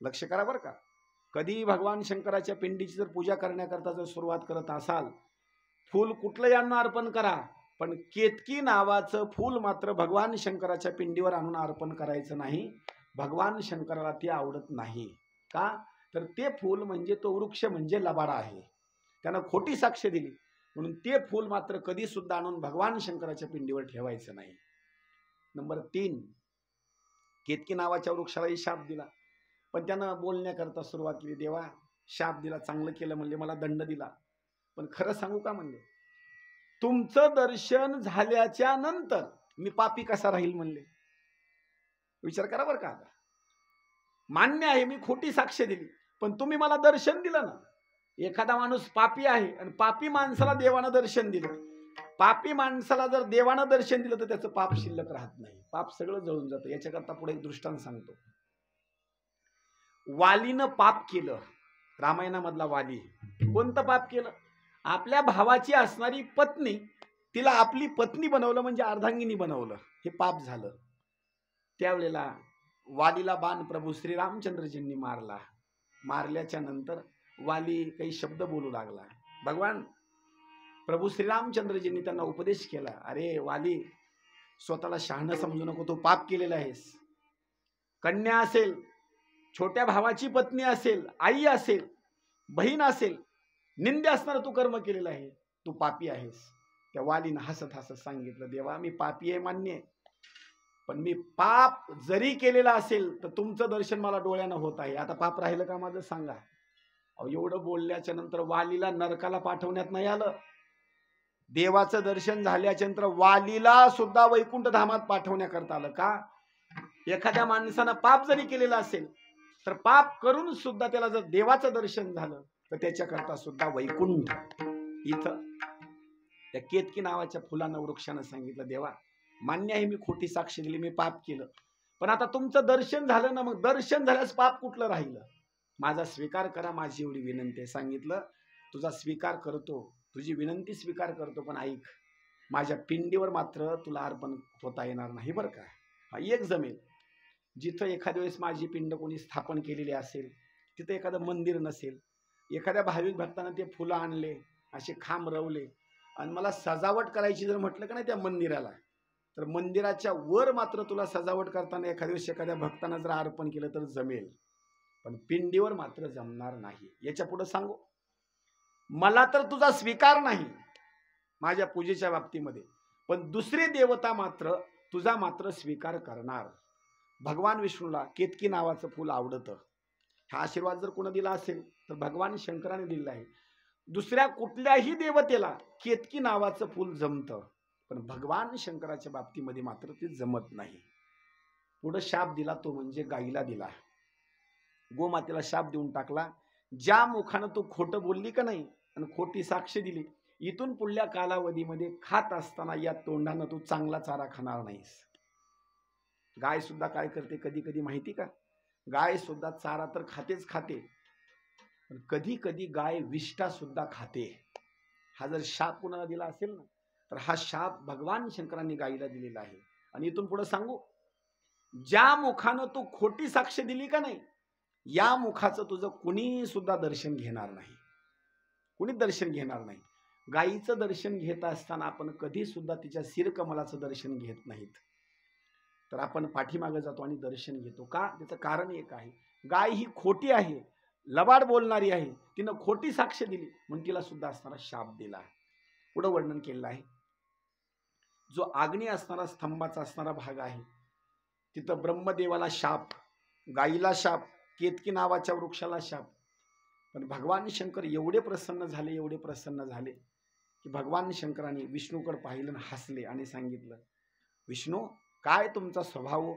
S1: लक्ष करा बरं का. कधी भगवान शंकराच्या पिंडीची जर पूजा करण्याकरता जर सुरुवात करत असाल, फूल कुठलंही आणून अर्पण करा, पण केतकी नावाचं फूल मात्र भगवान शंकराच्या पिंडीवर आणून अर्पण करायचं नाही. भगवान शंकराला ते आवडत नाही. का तर ते फूल म्हणजे तो वृक्ष म्हणजे लबाडा आहे, त्यानं खोटी साक्ष दिली, म्हणून ते फूल मात्र कधी सुद्धा आणून भगवान शंकराच्या पिंडीवर ठेवायचं नाही. नंबर 3, केतकी नावाच्या वृक्षालाही शाप दिला, पण त्यानं बोलण्याकरता सुरुवात केली. देवा शाप दिला, चांगलं केलं म्हणले, मला दंड दिला, पण खरं सांगू का म्हणले, तुमचं दर्शन झाल्याच्या नंतर मी पापी कसा राहील म्हणले. विचार करा बरं का. आता मान्य आहे मी खोटी साक्ष दिली, पण तुम्ही मला दर्शन दिलं ना. एखादा माणूस पापी आहे आणि पापी माणसाला देवानं दर्शन दिलं, पापी माणसाला जर देवानं दर्शन दिलं तर त्याचं पाप शिल्लक राहत नाही, पाप सगळं जळून जातं. याच्याकरता पुढे एक दृष्टांत सांगतो. वालीनं पाप केलं, रामायणामधला वाली. कोणतं पाप केलं? आपल्या भावाची असणारी पत्नी तिला आपली पत्नी बनवलं, म्हणजे अर्धांगिनी बनवलं, हे पाप झालं. त्यावेळेला वालीला बाण प्रभू श्रीरामचंद्रजींनी मारला. मारल्याच्या नंतर वाली काही शब्द बोलू लागला. भगवान प्रभू श्रीरामचंद्रजींनी त्यांना उपदेश केला, अरे वाली, स्वतःला शहाणं समजू नको, तू पाप केलेला आहेस. कन्या असेल, छोट्या भावाची पत्नी असेल, आई असेल, बहीण असेल, निंदे असणारा तू कर्म केलेलं आहे, तू पापी आहेस. त्या वालीनं हसत हसत सांगितलं, देवा मी पापी आहे मान्य आहे, पण मी पाप जरी केलेला असेल तर तुमचं दर्शन मला डोळ्यानं होत आहे, आता पाप राहिलं का माझं सांगा. एवढं बोलल्याच्या नंतर वालीला नरकाला पाठवण्यात नाही आलं. देवाचं दर्शन झाल्याच्या नंतर वालीला सुद्धा वैकुंठ धामात पाठवण्याकरता आलं. का? एखाद्या माणसानं पाप जरी केलेलं असेल तर पाप करून सुद्धा त्याला जर देवाचं दर्शन झालं तर त्याच्याकरता सुद्धा वैकुंठ. इथं त्या केतकी नावाच्या फुलानं वृक्षानं सांगितलं, देवा मान्य आहे मी खोटी साक्ष दिली, मी पाप केलं, पण आता तुमचं दर्शन झालं ना, मग दर्शन झाल्यास पाप कुठलं राहिलं, माझा स्वीकार करा, माझी एवढी विनंती आहे. सांगितलं, तुझा स्वीकार करतो, तुझी विनंती स्वीकार करतो, पण ऐक, माझ्या पिंडीवर मात्र तुला अर्पण होता येणार नाही बरं का. हा एक जमेल, जिथं एखाद्या वेळेस माझी पिंड कोणी स्थापन केलेली असेल, तिथं एखादं मंदिर नसेल, एखाद्या भाविक भक्तानं ते फुलं आणले, असे खांब रवले आणि मला सजावट करायची जर म्हटलं का नाही त्या मंदिराला, तर मंदिराच्या वर मात्र तुला सजावट करताना एखाद्या वेळेस एखाद्या भक्तानं जर अर्पण केलं तर जमेल, पण पिंडीवर मात्र जमणार नाही. याच्या पुढे सांगू, मला तर तुझा स्वीकार नाही माझ्या पूजेच्या बाबतीमध्ये, पण दुसरे देवता मात्र तुझा मात्र स्वीकार करणार. भगवान विष्णूला केतकी नावाचं फूल आवडतं. हा आशीर्वाद जर कोणी दिला असेल तर भगवान शंकराने दिलेला आहे. दुसऱ्या कुठल्याही देवतेला केतकी नावाचं फूल जमतं, पण भगवान शंकराच्या बाबतीमध्ये मात्र ते जमत नाही. पुढे शाप दिला तो म्हणजे गाईला दिला. गोमातेला शाप देऊन टाकला, ज्या मुखानं तू खोटं बोलली का नाही आणि खोटी साक्ष दिली, इथून पुढल्या कालावधीमध्ये खात असताना या तोंडानं तू चांगला चारा खाणार नाहीस. गाय सुद्धा काय करते कधी कधी माहिती का? गाय सुद्धा चारा तर खातेच खाते, पण कधी कधी गाय विष्ठा सुद्धा खाते. हा जर शाप कुणाला दिला असेल ना, तर हा शाप भगवान शंकरांनी गायीला दिलेला आहे. आणि इथून पुढे सांगू, ज्या मुखानं तू खोटी साक्ष दिली का नाही, या मुखाचं तुझं कुणी सुद्धा दर्शन घेणार नाही, कुणी दर्शन घेणार नाही. गायीचं दर्शन घेत असताना आपण कधी सुद्धा तिच्या शिरकमलाचं दर्शन घेत नाहीत, तर आपण पाठीमागे जातो आणि दर्शन घेतो. का? त्याचं कारण एक आहे, गाय ही खोटी आहे, लबाड बोलणारी आहे, तिनं खोटी साक्ष दिली म्हणून तिला सुद्धा असणारा शाप दिला. पुढं वर्णन केलेलं आहे. जो आग्नेय असणारा स्तंभाचा असणारा भाग आहे, तिथं ब्रह्मदेवाला शाप, गायीला शाप, केतकी नावाच्या वृक्षाला शाप. पण भगवान शंकर एवढे प्रसन्न झाले, एवढे प्रसन्न झाले की भगवान शंकरांनी विष्णूकडे पाहिलं, हसले आणि सांगितलं, विष्णू काय तुमचा स्वभाव,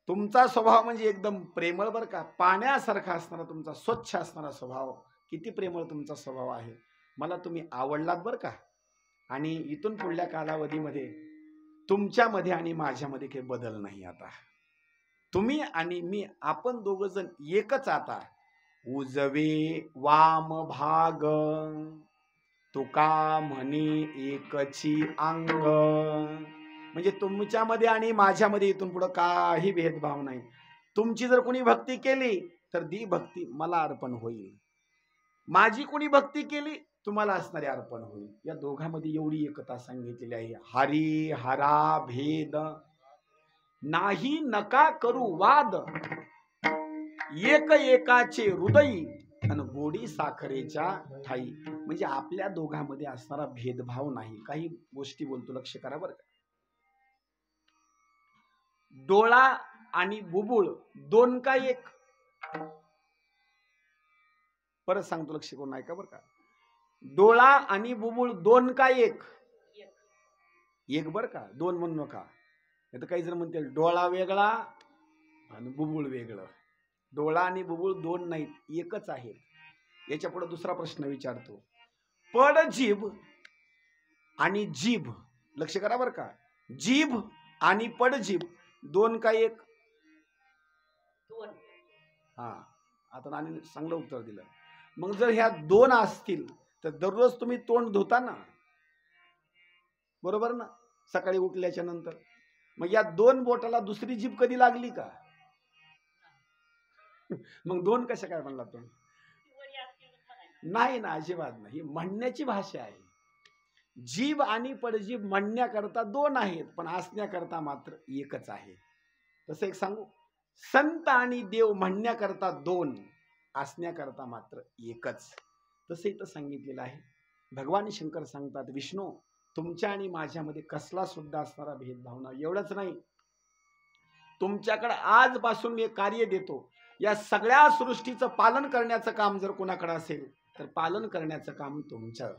S1: तुमचा स्वभाव म्हणजे एकदम प्रेमळ बरं का, पाण्यासारखा असणारा तुमचा स्वच्छ असणारा स्वभाव, किती प्रेमळ तुमचा स्वभाव आहे, मला तुम्ही आवडलात बरं का. आणि इथून पुढल्या कालावधीमध्ये तुमच्यामध्ये आणि माझ्यामध्ये काही बदल नाही. आता तुम्ही आणि मी आपण दोघ जण एकच. आता उजवे वाम भाग तुका म्हणी एकची अंग, म्हणजे तुमच्यामध्ये आणि माझ्यामध्ये इथून पुढे काही भेदभाव नाही. तुमची जर कोणी भक्ती केली तर ती भक्ती मला अर्पण होईल, माझी कोणी भक्ती केली तुम्हाला असणारे अर्पण होईल. या दोघांमध्ये एवढी एकता सांगितलेली आहे. हरी हरा भेद नाही नका करू वाद, एक एकाचे हृदयी आणि गोडी साखरेच्या ठाई. म्हणजे आपल्या दोघांमध्ये असणारा भेदभाव नाही. काही गोष्टी बोलतो, लक्ष करा बरं का. डोळा आणि बुबुळ दोन का एक, परत सांगतो लक्ष करून ऐका बरं का. डोळा आणि बुबुळ दोन का एक, एक बरं का, दोन म्हणू नका. नाही तर काही जण म्हणतील डोळा वेगळा आणि बुबुळ वेगळं. डोळा आणि बुबुळ दोन नाहीत, एकच आहे. याच्या पुढे दुसरा प्रश्न विचारतो, पड जीभ आणि जीभ, लक्ष करा बरं का. जीभ आणि पड जीभ दोन का एक? दोन. हा, आता नानी चांगलं उत्तर दिलं. मग जर ह्या दोन असतील तर दररोज तुम्ही तोंड धुता ना, बरोबर ना, सकाळी उठल्याच्या नंतर. मग या दोन बोटाला दुसरी जीभ कधी लागली का? मग दोन कशा काय म्हणला तुम्ही? नाही ना, अजिबात नाही. म्हणण्याची भाषा आहे. जीभ आणि पडजीभ म्हणण्याकरता दोन आहेत, पण असण्याकरता मात्र एकच आहे. तसं एक सांगू, संत आणि देव म्हणण्याकरता दोन, असण्याकरता मात्र एकच. तसं इथं सांगितलेलं आहे. भगवान शंकर सांगतात, विष्णू तुमच्या आणि माझ्यामध्ये कसला सुद्धा असणारा भेदभाव नाही. एवढंच नाही, तुमच्याकडे आजपासून मी कार्य देतो. या सगळ्या सृष्टीचं पालन करण्याचं काम जर कोणाकडे असेल तर पालन करण्याचं काम तुमचं.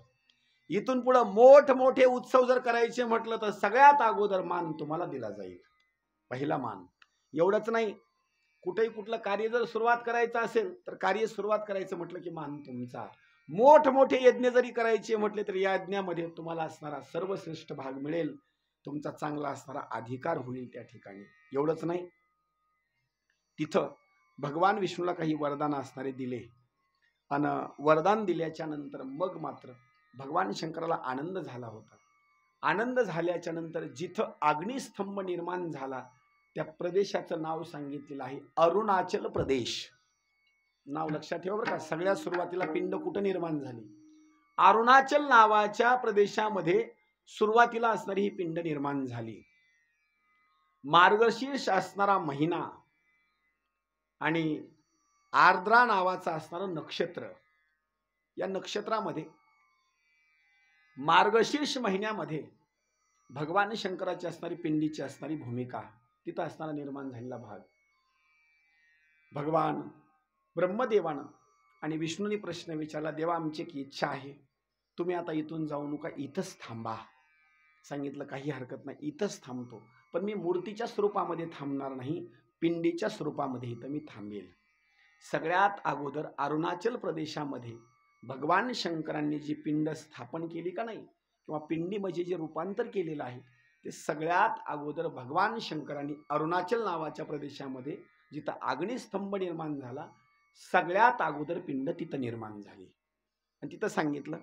S1: इथून पुढे मोठमोठे उत्सव जर करायचे म्हटलं तर सगळ्यात अगोदर मान तुम्हाला दिला जाईल, पहिला मान. एवढंच नाही, कुठेही कुठलं कार्य जर सुरुवात करायचं असेल तर कार्य सुरुवात करायचं म्हटलं की मान तुमचा. मोठमोठे यज्ञ जरी करायचे म्हटले तर या यज्ञामध्ये तुम्हाला असणारा सर्वश्रेष्ठ भाग मिळेल, तुमचा चांगला असणारा अधिकार होईल त्या ठिकाणी. एवढंच नाही, तिथं भगवान विष्णूला काही वरदान असणारे दिले आणि वरदान दिल्याच्या नंतर मग मात्र भगवान शंकराला आनंद झाला होता. आनंद झाल्याच्या नंतर जिथं अग्निस्तंभ निर्माण झाला त्या प्रदेशाचं नाव सांगितलेलं आहे अरुणाचल प्रदेश. नाव लक्षात ठेवा बरं का. सगळ्यात सुरुवातीला पिंड कुठं निर्माण झाली? अरुणाचल नावाच्या प्रदेशामध्ये सुरुवातीला असणारी ही पिंड निर्माण झाली. मार्गशीर्ष असणारा महिना आणि आर्द्रा नावाचा असणारं नक्षत्र, या नक्षत्रामध्ये मार्गशीर्ष महिन्यामध्ये भगवान शंकराची असणारी पिंडीची असणारी भूमिका, तिथं असणारा निर्माण झालेला भाग. भगवान ब्रह्मदेवानं आणि विष्णूने प्रश्न विचारला, देवा आमची एक इच्छा आहे, तुम्ही आता इथून जाऊ नका, इथंच थांबा. सांगितलं काही हरकत नाही, इथंच थांबतो, पण मी मूर्तीच्या स्वरूपामध्ये थांबणार नाही, पिंडीच्या स्वरूपामध्ये इथं मी थांबेल. सगळ्यात अगोदर अरुणाचल प्रदेशामध्ये भगवान शंकरांनी जी पिंड स्थापन केली का नाही, किंवा पिंडी म्हणजे जे रूपांतर केलेलं आहे, ते सगळ्यात अगोदर भगवान शंकरांनी अरुणाचल नावाच्या प्रदेशामध्ये जिथं अग्निस्तंभ निर्माण झाला, सगळ्यात अगोदर पिंड तिथं निर्माण झाली. आणि तिथं सांगितलं,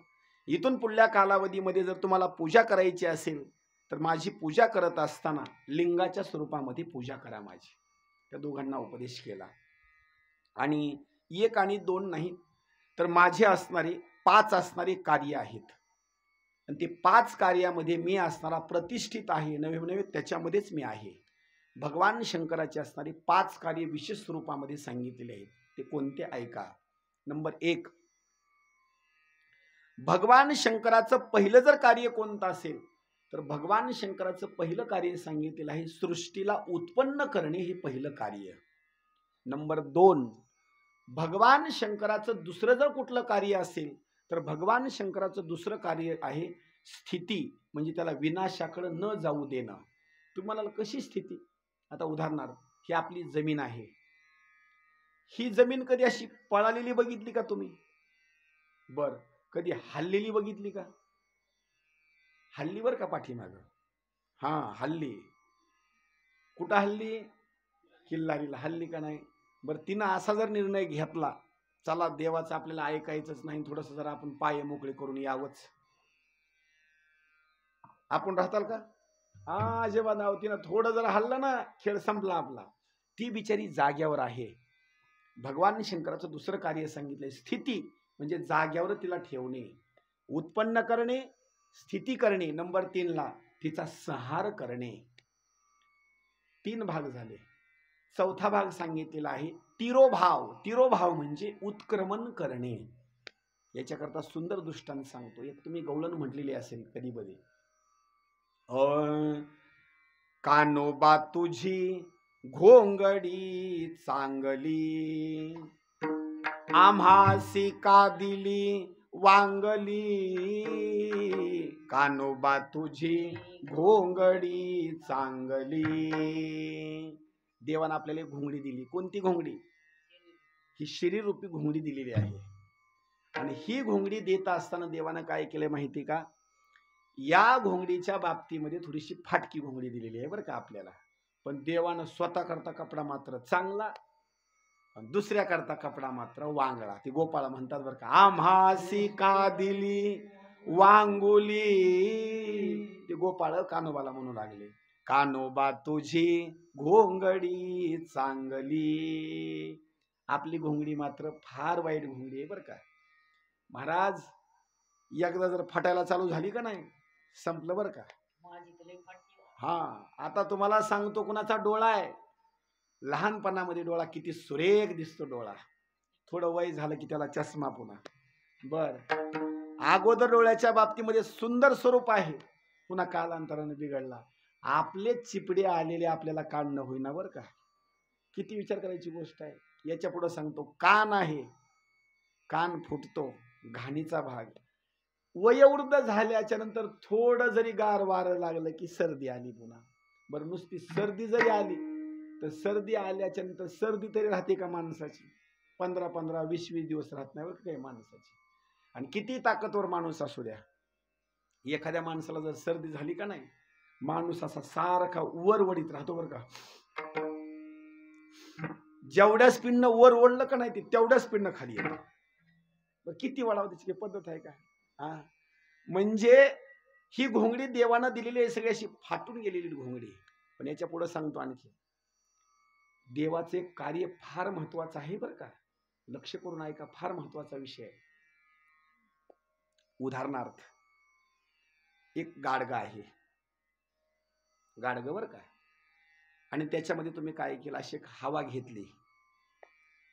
S1: इथून पुढल्या कालावधीमध्ये जर तुम्हाला पूजा करायची असेल तर माझी पूजा करत असताना लिंगाच्या स्वरूपामध्ये पूजा करा माझी. त्या दोघांना उपदेश केला. आणि एक आणि दोन नाही तर माझे असणारे 5 असणारे कार्य आहेत, आणि ते 5 कार्यामध्ये मी असणारा प्रतिष्ठित आहे, नवे नवे त्याच्यामध्येच मी आहे. भगवान शंकराचे असणारे 5 कार्य विशेष स्वरूपामध्ये सांगितलेले आहेत. ते कोणते ऐका. नंबर 1, भगवान शंकराचं पहिलं जर कार्य कोणतं असेल तर भगवान शंकराचं पहिलं कार्य सांगितलेलं आहे, सृष्टीला उत्पन्न करणे हे पहिलं कार्य. नंबर 2, भगवान शंकराचं दुसरं जर कुठलं कार्य असेल तर भगवान शंकराचं दुसरं कार्य आहे स्थिती, म्हणजे त्याला विनाशाकडे न जाऊ देणं. तुम्हाला कशी स्थिती? आता उदाहरणार्थ, ही आपली जमीन आहे. ही जमीन कधी अशी पळालेली बघितली का तुम्ही? बर, कधी हल्लेली बघितली का? हल्ली बर का पाठीमाग? हा, हल्ली. कुठं हल्ली? किल्लारीला हल्ली का नाही? बरं, तिनं असा जर निर्णय घेतला, चला देवाचं आपल्याला ऐकायचंच नाही, थोडंसं जरा आपण पाय मोकळे करून यावंच, आपण राहताल का? अजिबात नाव. तिनं थोडं जर हल्लं ना, खेळ संपला आपला. ती बिचारी जाग्यावर आहे. भगवान शंकराचं दुसरं कार्य सांगितलंय स्थिती, म्हणजे जाग्यावर तिला ठेवणे, उत्पन्न करणे, स्थिती करणे. नंबर 3ला तिचा संहार करणे. 3 भाग झाले. चौथा भाग सांगितलेला आहे तिरोभाव. तिरोभाव म्हणजे उत्क्रमण करणे. याच्याकरता सुंदर दृष्टांत सांगतो. एक तुम्ही गवळण म्हटलेली असेल कधी बधी, कानोबा तुझी घोंगडी चांगली, आम्हासी का दिली वांगली, कानोबा तुझी घोंगडी चांगली. देवानं आपल्याला घोंगडी दिली. कोणती घोंगडी? ही शरीर रूपी घोंगडी दिलेली आहे. आणि ही घोंगडी देत असताना देवानं काय केलंय माहिती का? या घोंगडीच्या बाबतीमध्ये थोडीशी फाटकी घोंगडी दिलेली आहे बरं का आपल्याला. पण देवानं स्वतः करता कपडा मात्र चांगला, दुसऱ्या करता कपडा मात्र वांगळा. ती गोपाळा म्हणतात बरं का, आम्हासी का दिली वांगुली. ते गोपाळ कानोबाला म्हणू लागले, कानोबा तुझी घोंगडी चांगली. आपली घोंगडी मात्र फार वाईट घोंगडी आहे बरं का. महाराज, एकदा जर फटायला चालू झाली का नाही, संपलं बरं का. हा, आता तुम्हाला सांगतो कुणाचा डोळा आहे. लहानपणामध्ये डोळा किती सुरेख दिसतो डोळा, थोडं वय झालं की त्याला चष्मा पुन्हा. बर, अगोदर डोळ्याच्या बाबतीमध्ये सुंदर स्वरूप आहे, पुन्हा कालांतराने बिघडला. आपले चिपडे आलेले आपल्याला काढणं होईना बरं का. किती विचार करायची गोष्ट आहे. याच्या पुढे सांगतो, कान आहे, कान फुटतो, घाणीचा भाग. वयोवृद्ध झाल्याच्या नंतर थोडं जरी गार वारं लागलं की सर्दी आली पुन्हा. बरं, नुसती सर्दी जरी आली तर सर्दी आल्याच्या नंतर सर्दी तरी राहते का माणसाची? 15-15, 20-20 दिवस राहत नाही बरं काही माणसाची. आणि किती ताकदवर माणूस असू द्या, एखाद्या माणसाला जर सर्दी झाली का नाही, माणूस असा सारखा वरवडीत राहतो बरं का. जेवढ्या स्पीडनं वर ओढलं का नाही, तेवढ्या स्पीडनं खाली येतं. बरं, किती वळावं त्याची पद्धत आहे का? हा, म्हणजे ही घोंगडी देवानं दिलेली आहे, सगळी अशी फाटून गेलेली घोंगडी. पण याच्या पुढे सांगतो आणखी, देवाचे कार्य फार महत्वाचं आहे बरं का. लक्ष करून ऐका, फार महत्वाचा विषय आहे. उदाहरणार्थ, एक गाडगा आहे, गाडगं बरं का. आणि त्याच्यामध्ये तुम्ही काय केलं, अशी एक हवा घेतली,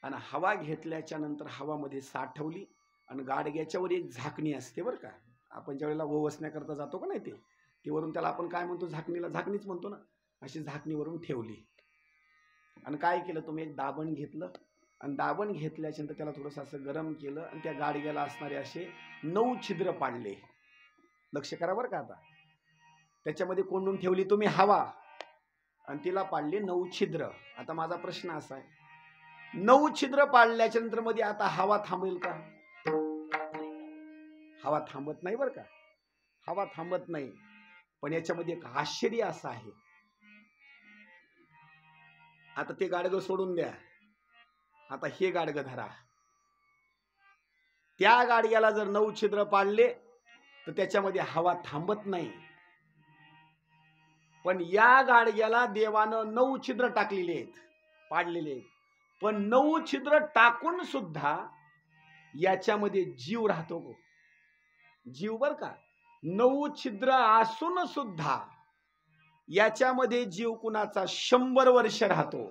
S1: आणि हवा घेतल्याच्या नंतर हवामध्ये साठवली, आणि गाडग्याच्या वर एक झाकणी असते बरं का. आपण ज्या वेळेला वसण्याकरता जातो का नाही, ते वरून त्याला आपण काय म्हणतो, झाकणीला झाकणीच म्हणतो ना. अशी झाकणीवरून ठेवली, आणि काय केलं तुम्ही, एक दाबण घेतलं, आणि दाबण घेतल्याच्या नंतर त्याला थोडंसं असं गरम केलं, आणि त्या गाडग्याला असणारे असे 9 छिद्र पाडले. लक्ष करा बरं का. आता त्याच्यामध्ये कोंडून ठेवली तुम्ही हवा, आणि तिला पाडले 9 छिद्र. आता माझा प्रश्न असा आहे, 9 छिद्र पाडल्याच्या नंतर मध्ये आता हवा थांबेल का? हवा थांबत नाही बरं का, हवा थांबत नाही. पण याच्यामध्ये एक आश्चर्य असं आहे. आता ते गाडगं सोडून द्या, आता हे गाडगं धरा. त्या गाडग्याला जर 9 छिद्र पाडले तर त्याच्यामध्ये हवा थांबत नाही. पण या गाडग्याला देवानं 9 छिद्र टाकलेले आहेत, पाडलेले आहेत. पण 9 छिद्र टाकून सुद्धा याच्यामध्ये जीव राहतो. जीव बर का, 9 छिद्र असून सुद्धा याच्यामध्ये जीव कुणाचा 100 वर्ष राहतो,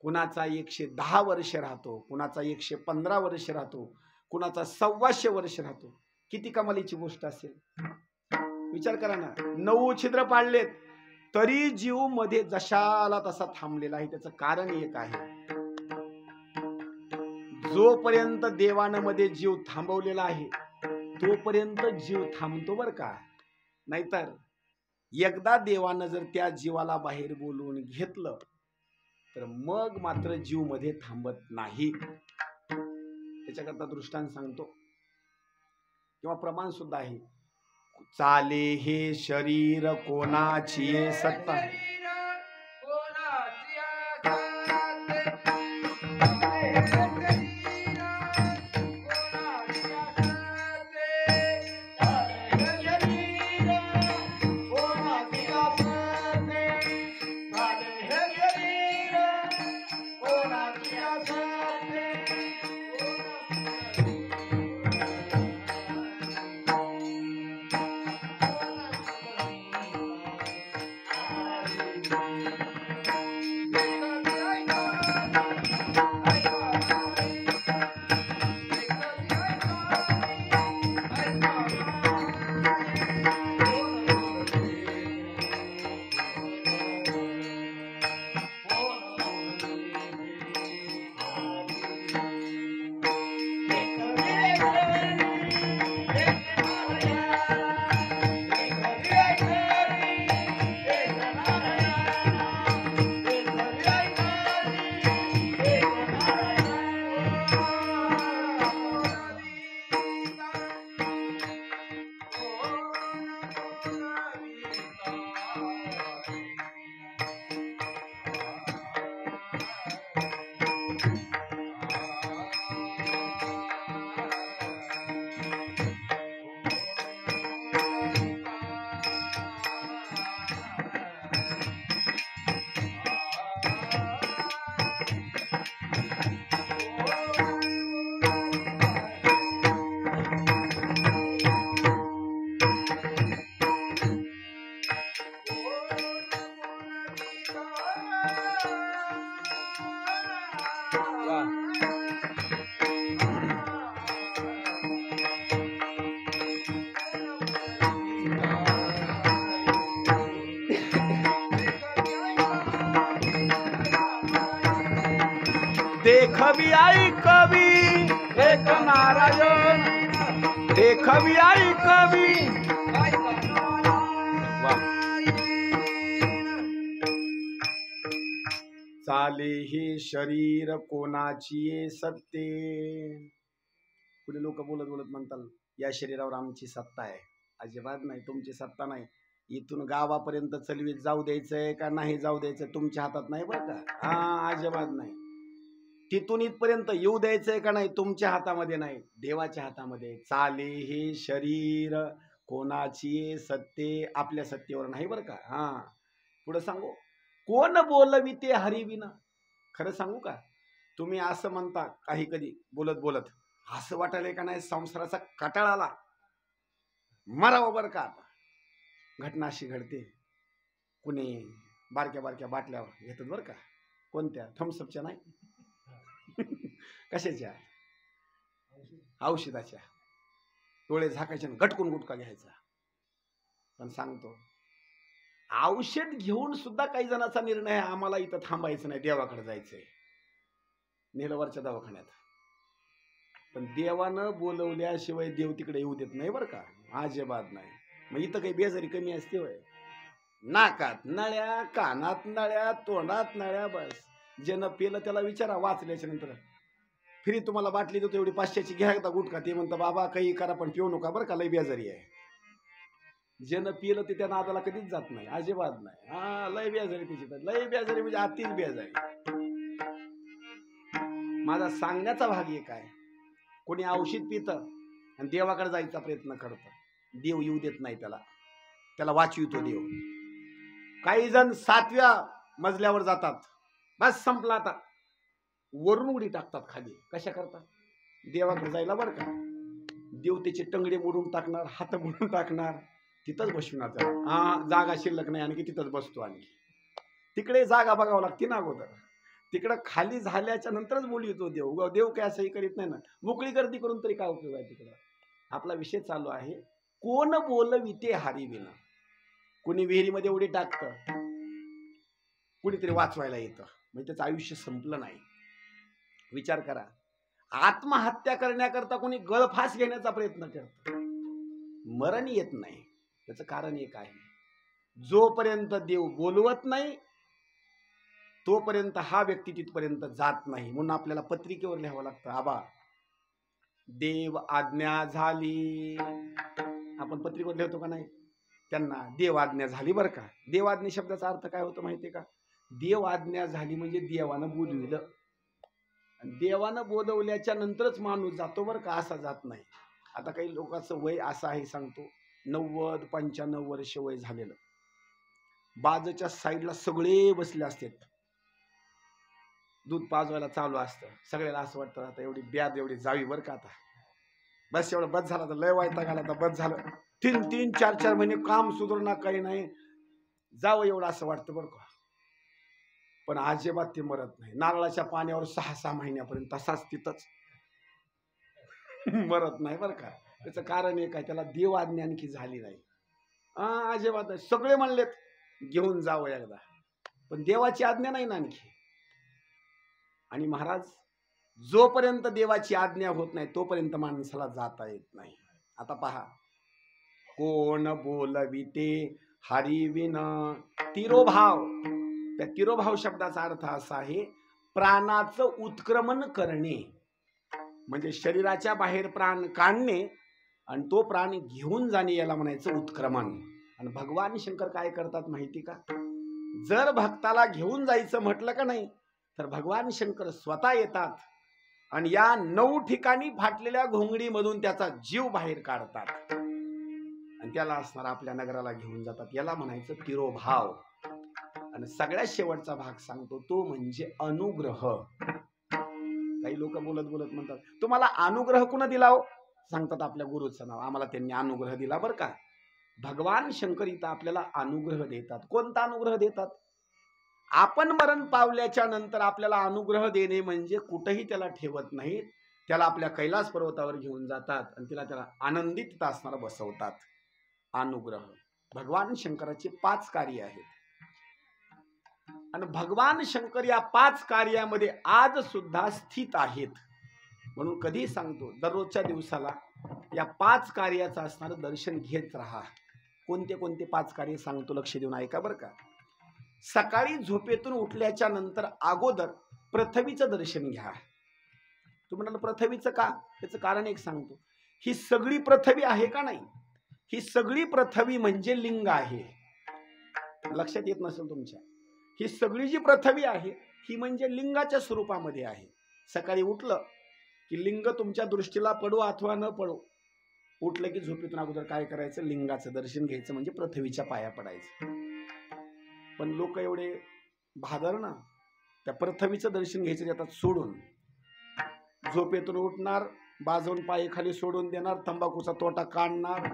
S1: कुणाचा 110 वर्ष राहतो, कुणाचा 115 वर्ष राहतो, कुणाचा 125 वर्ष राहतो. किती कमालीची गोष्ट असेल विचार करा ना. 9 छिद्र पाडलेत तरी जीव मध्ये जशाला तसा थांबलेला आहे. त्याचं कारण एक आहे, जोपर्यंत देवानं मध्ये जीव थांबवलेला आहे तोपर्यंत जीव थांबतो बर का. नाहीतर एकदा देवानं जर त्या जीवाला बाहेर बोलवून घेतलं तर मग मात्र जीव मध्ये थांबत नाही. त्याच्याकरता दृष्टांत सांगतो किंवा प्रमाण सुद्धा आहे. चाले हे शरीर कोणाची सत्ता, देखबी आई कवी एक नारायण, देखबी आई कवी. चाले हे शरीर कोणाची सत्ते. पुढे लोक बोलत बोलत म्हणतात या शरीरावर आमची सत्ता आहे. अजिबात नाही, तुमची सत्ता नाही. इथून गावापर्यंत चलवीत जाऊ द्यायचंय का नाही जाऊ द्यायचंय तुमच्या हातात नाही बरं का. हा, अजिबात नाही. तिथून इथपर्यंत येऊ द्यायचंय का नाही तुमच्या हातामध्ये नाही, देवाच्या हातामध्ये. चाले हे शरीर कोणाची सत्ते, आपल्या सत्तेवर नाही बरं का. हा, पुढे सांगू, कोण बोलवी ते हरिविना. खरं सांगू का, तुम्ही असं म्हणता काही कधी बोलत बोलत असं वाटायला का नाही संसाराचा कटाळा आला, मरावं बरं का. आता घटना अशी घडते, कुणी बारक्या बारक्या बाटल्या घेतात बरं का. कोणत्या? थम्सअपच्या नाही कशाच्या? औषधाच्या. डोळे झाकायचे आणि गटकून गुटका घ्यायचा. पण सांगतो, औषध घेऊन सुद्धा काही जणांचा निर्णय आहे आम्हाला इथं थांबायचं नाही, देवाकडे जायचंय, नेलवरच्या दवाखान्यात. पण देवानं बोलवल्याशिवाय देव तिकडे येऊ देत नाही बरं का. अजिबात नाही. मग इथं काही बेजारी कमी असते होय? नाकात नळ्या, कानात नळ्या, तोंडात नळ्या, बस ज्यानं पेलं त्याला विचारा वाचल्याच्या नंतर, फ्री तुम्हाला बाटली देतो एवढी 500ची, घ्या एकदा गुटखा. ते म्हणतं बाबा काही करा पण पिऊ नका बरं का, लय बेजारी आहे. ज्यानं पिलं ते त्या नादाला कधीच जात नाही, अजिबात नाही. हा लय बेजारी त्याची, लय बेजारी म्हणजे अतिच बेजारी. माझा सांगण्याचा भाग एक आहे, कोणी औषध पितं आणि देवाकडे जायचा प्रयत्न करतं, देव येऊ देत नाही त्याला वाचवितो देव. काही जण 7व्या मजल्यावर जातात, बस संपला आता, वरून उडी टाकतात खाली. कशा करतात? देवाकडे जायला बरं का. देव त्याचे टंगडे मोडून टाकणार, हात मोडून टाकणार, तिथंच बसविणार त्याला. हा जागा शिल्लक नाही, आणखी तिथंच बसतो. आणखी तिकडे जागा बघावं लागते ना अगोदर. तिकडं खाली झाल्याच्या नंतरच बोलवितो देव. देव काय असंही करीत नाही ना. मोकळी गर्दी करून तरी काय उपयोग आहे तिकडं. आपला विषय चालू आहे, कोण बोलविते हरिविना. कोणी विहिरीमध्ये उडी टाकतं, कुणीतरी वाचवायला येतं, म्हणजे त्याचं आयुष्य संपलं नाही. विचार करा, आत्महत्या करण्याकरता कोणी गळफास घेण्याचा प्रयत्न करतं, मरण येत नाही. त्याचं कारण एक आहे, जोपर्यंत देव बोलवत नाही तोपर्यंत हा व्यक्ती तिथपर्यंत जात नाही. म्हणून आपल्याला पत्रिकेवर लिहावं लागतं, आबा देव आज्ञा झाली. आपण पत्रिकेवर लिहितो का नाही? त्यांना देव आज्ञा झाली बरं का. देव आज्ञा शब्दाचा अर्थ काय होतो माहितीये का? देव आज्ञा झाली म्हणजे देवानं बोलविलं. देवानं बोलवल्याच्या नंतरच माणूस जातो बरं का, असा जात नाही. आता काही लोकांचं वय असं आहे, सांगतो 90-95 वर्ष वय झालेलं, बाजूच्या साईडला सगळे बसले असतात, दूध पाजवायला चालू असतं. सगळ्याला असं वाटतं आता एवढी ब्याद एवढी जावी बरं का, आता बस एवढं बस झालं, तर लय वैताग आला, तर बस झालं. 3-3, 4-4 महिने काम सुधारणा काही नाही, जावं एवढं असं वाटतं बरं का. पण अजिबात ते मरत नाही. नारळाच्या पाण्यावर 6-6 महिन्यापर्यंत तसाच तिथंच मरत नाही बरं का. त्याचं कारण एक आहे, त्याला देव आज्ञा आणखी झाली नाही. अजिबात नाही. सगळे म्हणलेत घेऊन जावं एकदा, पण देवाची आज्ञा नाही ना आणखी. आणि महाराज, जोपर्यंत देवाची आज्ञा होत नाही तोपर्यंत माणसाला जाता येत नाही. आता पहा, कोण बोलविते हरिविन. तिरोभाव, त्या तिरोभाव शब्दाचा अर्थ असा आहे, प्राणाचं उत्क्रमण करणे, म्हणजे शरीराच्या बाहेर प्राण काढणे आणि तो प्राण घेऊन जाणे, याला म्हणायचं उत्क्रमण. आणि भगवान शंकर काय करतात माहिती का? जर भक्ताला घेऊन जायचं म्हटलं का नाही, तर भगवान शंकर स्वतः येतात आणि या 9 ठिकाणी फाटलेल्या घोंगडीमधून त्याचा जीव बाहेर काढतात आणि त्याला असणार आपल्या नगराला घेऊन जातात. याला म्हणायचं तिरोभाव. आणि सगळ्यात शेवटचा भाग सांगतो, तो म्हणजे अनुग्रह. काही लोक बोलत बोलत म्हणतात, तुम्हाला अनुग्रह कुणा दिला हो? सांगतात आपल्या गुरुचं नाव, आम्हाला त्यांनी अनुग्रह दिला बरं का. भगवान शंकर इथं आपल्याला अनुग्रह देतात. कोणता अनुग्रह देतात? आपण मरण पावल्याच्या नंतर आपल्याला अनुग्रह देणे म्हणजे कुठेही त्याला ठेवत नाहीत, त्याला आपल्या कैलास पर्वतावर घेऊन जातात आणि त्याला आनंदित असणारा बसवतात. अनुग्रह भगवान शंकराचे 5 कार्य आहेत आणि भगवान शंकर या 5 कार्यामध्ये आज सुद्धा स्थित आहेत. म्हणून कधी सांगतो, दररोजच्या दिवसाला या 5 कार्याचं असणारं दर्शन घेत राहा. कोणते कोणते 5 कार्य सांगतो, लक्ष देऊन ऐका बरं का. सकाळी झोपेतून उठल्याच्या नंतर अगोदर पृथ्वीचं दर्शन घ्या. तू म्हणाल पृथ्वीचं का? त्याचं कारण एक सांगतो. ही सगळी पृथ्वी आहे का नाही, ही सगळी पृथ्वी म्हणजे लिंग आहे. लक्षात येत नसेल तुमच्या, ही सगळी जी पृथ्वी आहे ही म्हणजे लिंगाच्या स्वरूपामध्ये आहे. सकाळी उठलं की लिंग तुमच्या दृष्टीला पडो अथवा न पडो, उठलं की झोपेतून अगोदर काय करायचं? लिंगाचं दर्शन घ्यायचं, म्हणजे पृथ्वीच्या पाया पडायचं. पण लोक एवढे भादर ना, त्या पृथ्वीचं दर्शन घ्यायचं देतात सोडून. झोपेतून उठणार, बाजून पाय खाली सोडून देणार, तंबाखूचा तोटा काढणार,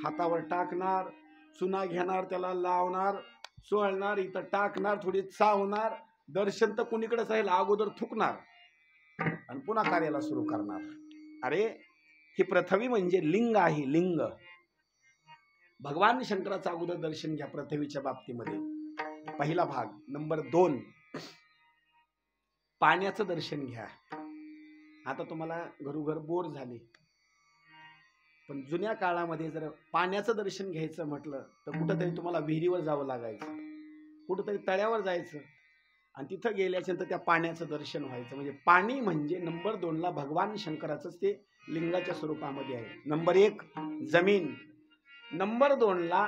S1: हातावर टाकणार, चुना घेणार, त्याला लावणार, चोळणार, इथं टाकणार, थोडी चावणार, दर्शन तर कुणीकडेच राहील, अगोदर थुकणार आणि पुन्हा कार्याला सुरू करणार. अरे ही पृथ्वी म्हणजे लिंग आहे, लिंग. भगवान शंकराचं अगोदर दर्शन घ्या पृथ्वीच्या बाबतीमध्ये, पहिला भाग. नंबर 2, पाण्याचं दर्शन घ्या. आता तुम्हाला घरोघर बोर झाले, पण जुन्या काळामध्ये जर पाण्याचं दर्शन घ्यायचं म्हटलं तर कुठंतरी तुम्हाला विहिरीवर जावं लागायचं, कुठंतरी तळ्यावर जायचं. आणि तिथं गेल्याच्या नंतर त्या पाण्याचं दर्शन व्हायचं. म्हणजे पाणी म्हणजे नंबर 2ला भगवान शंकराचंच ते लिंगाच्या स्वरूपामध्ये आहे. नंबर 1 जमीन, नंबर 2ला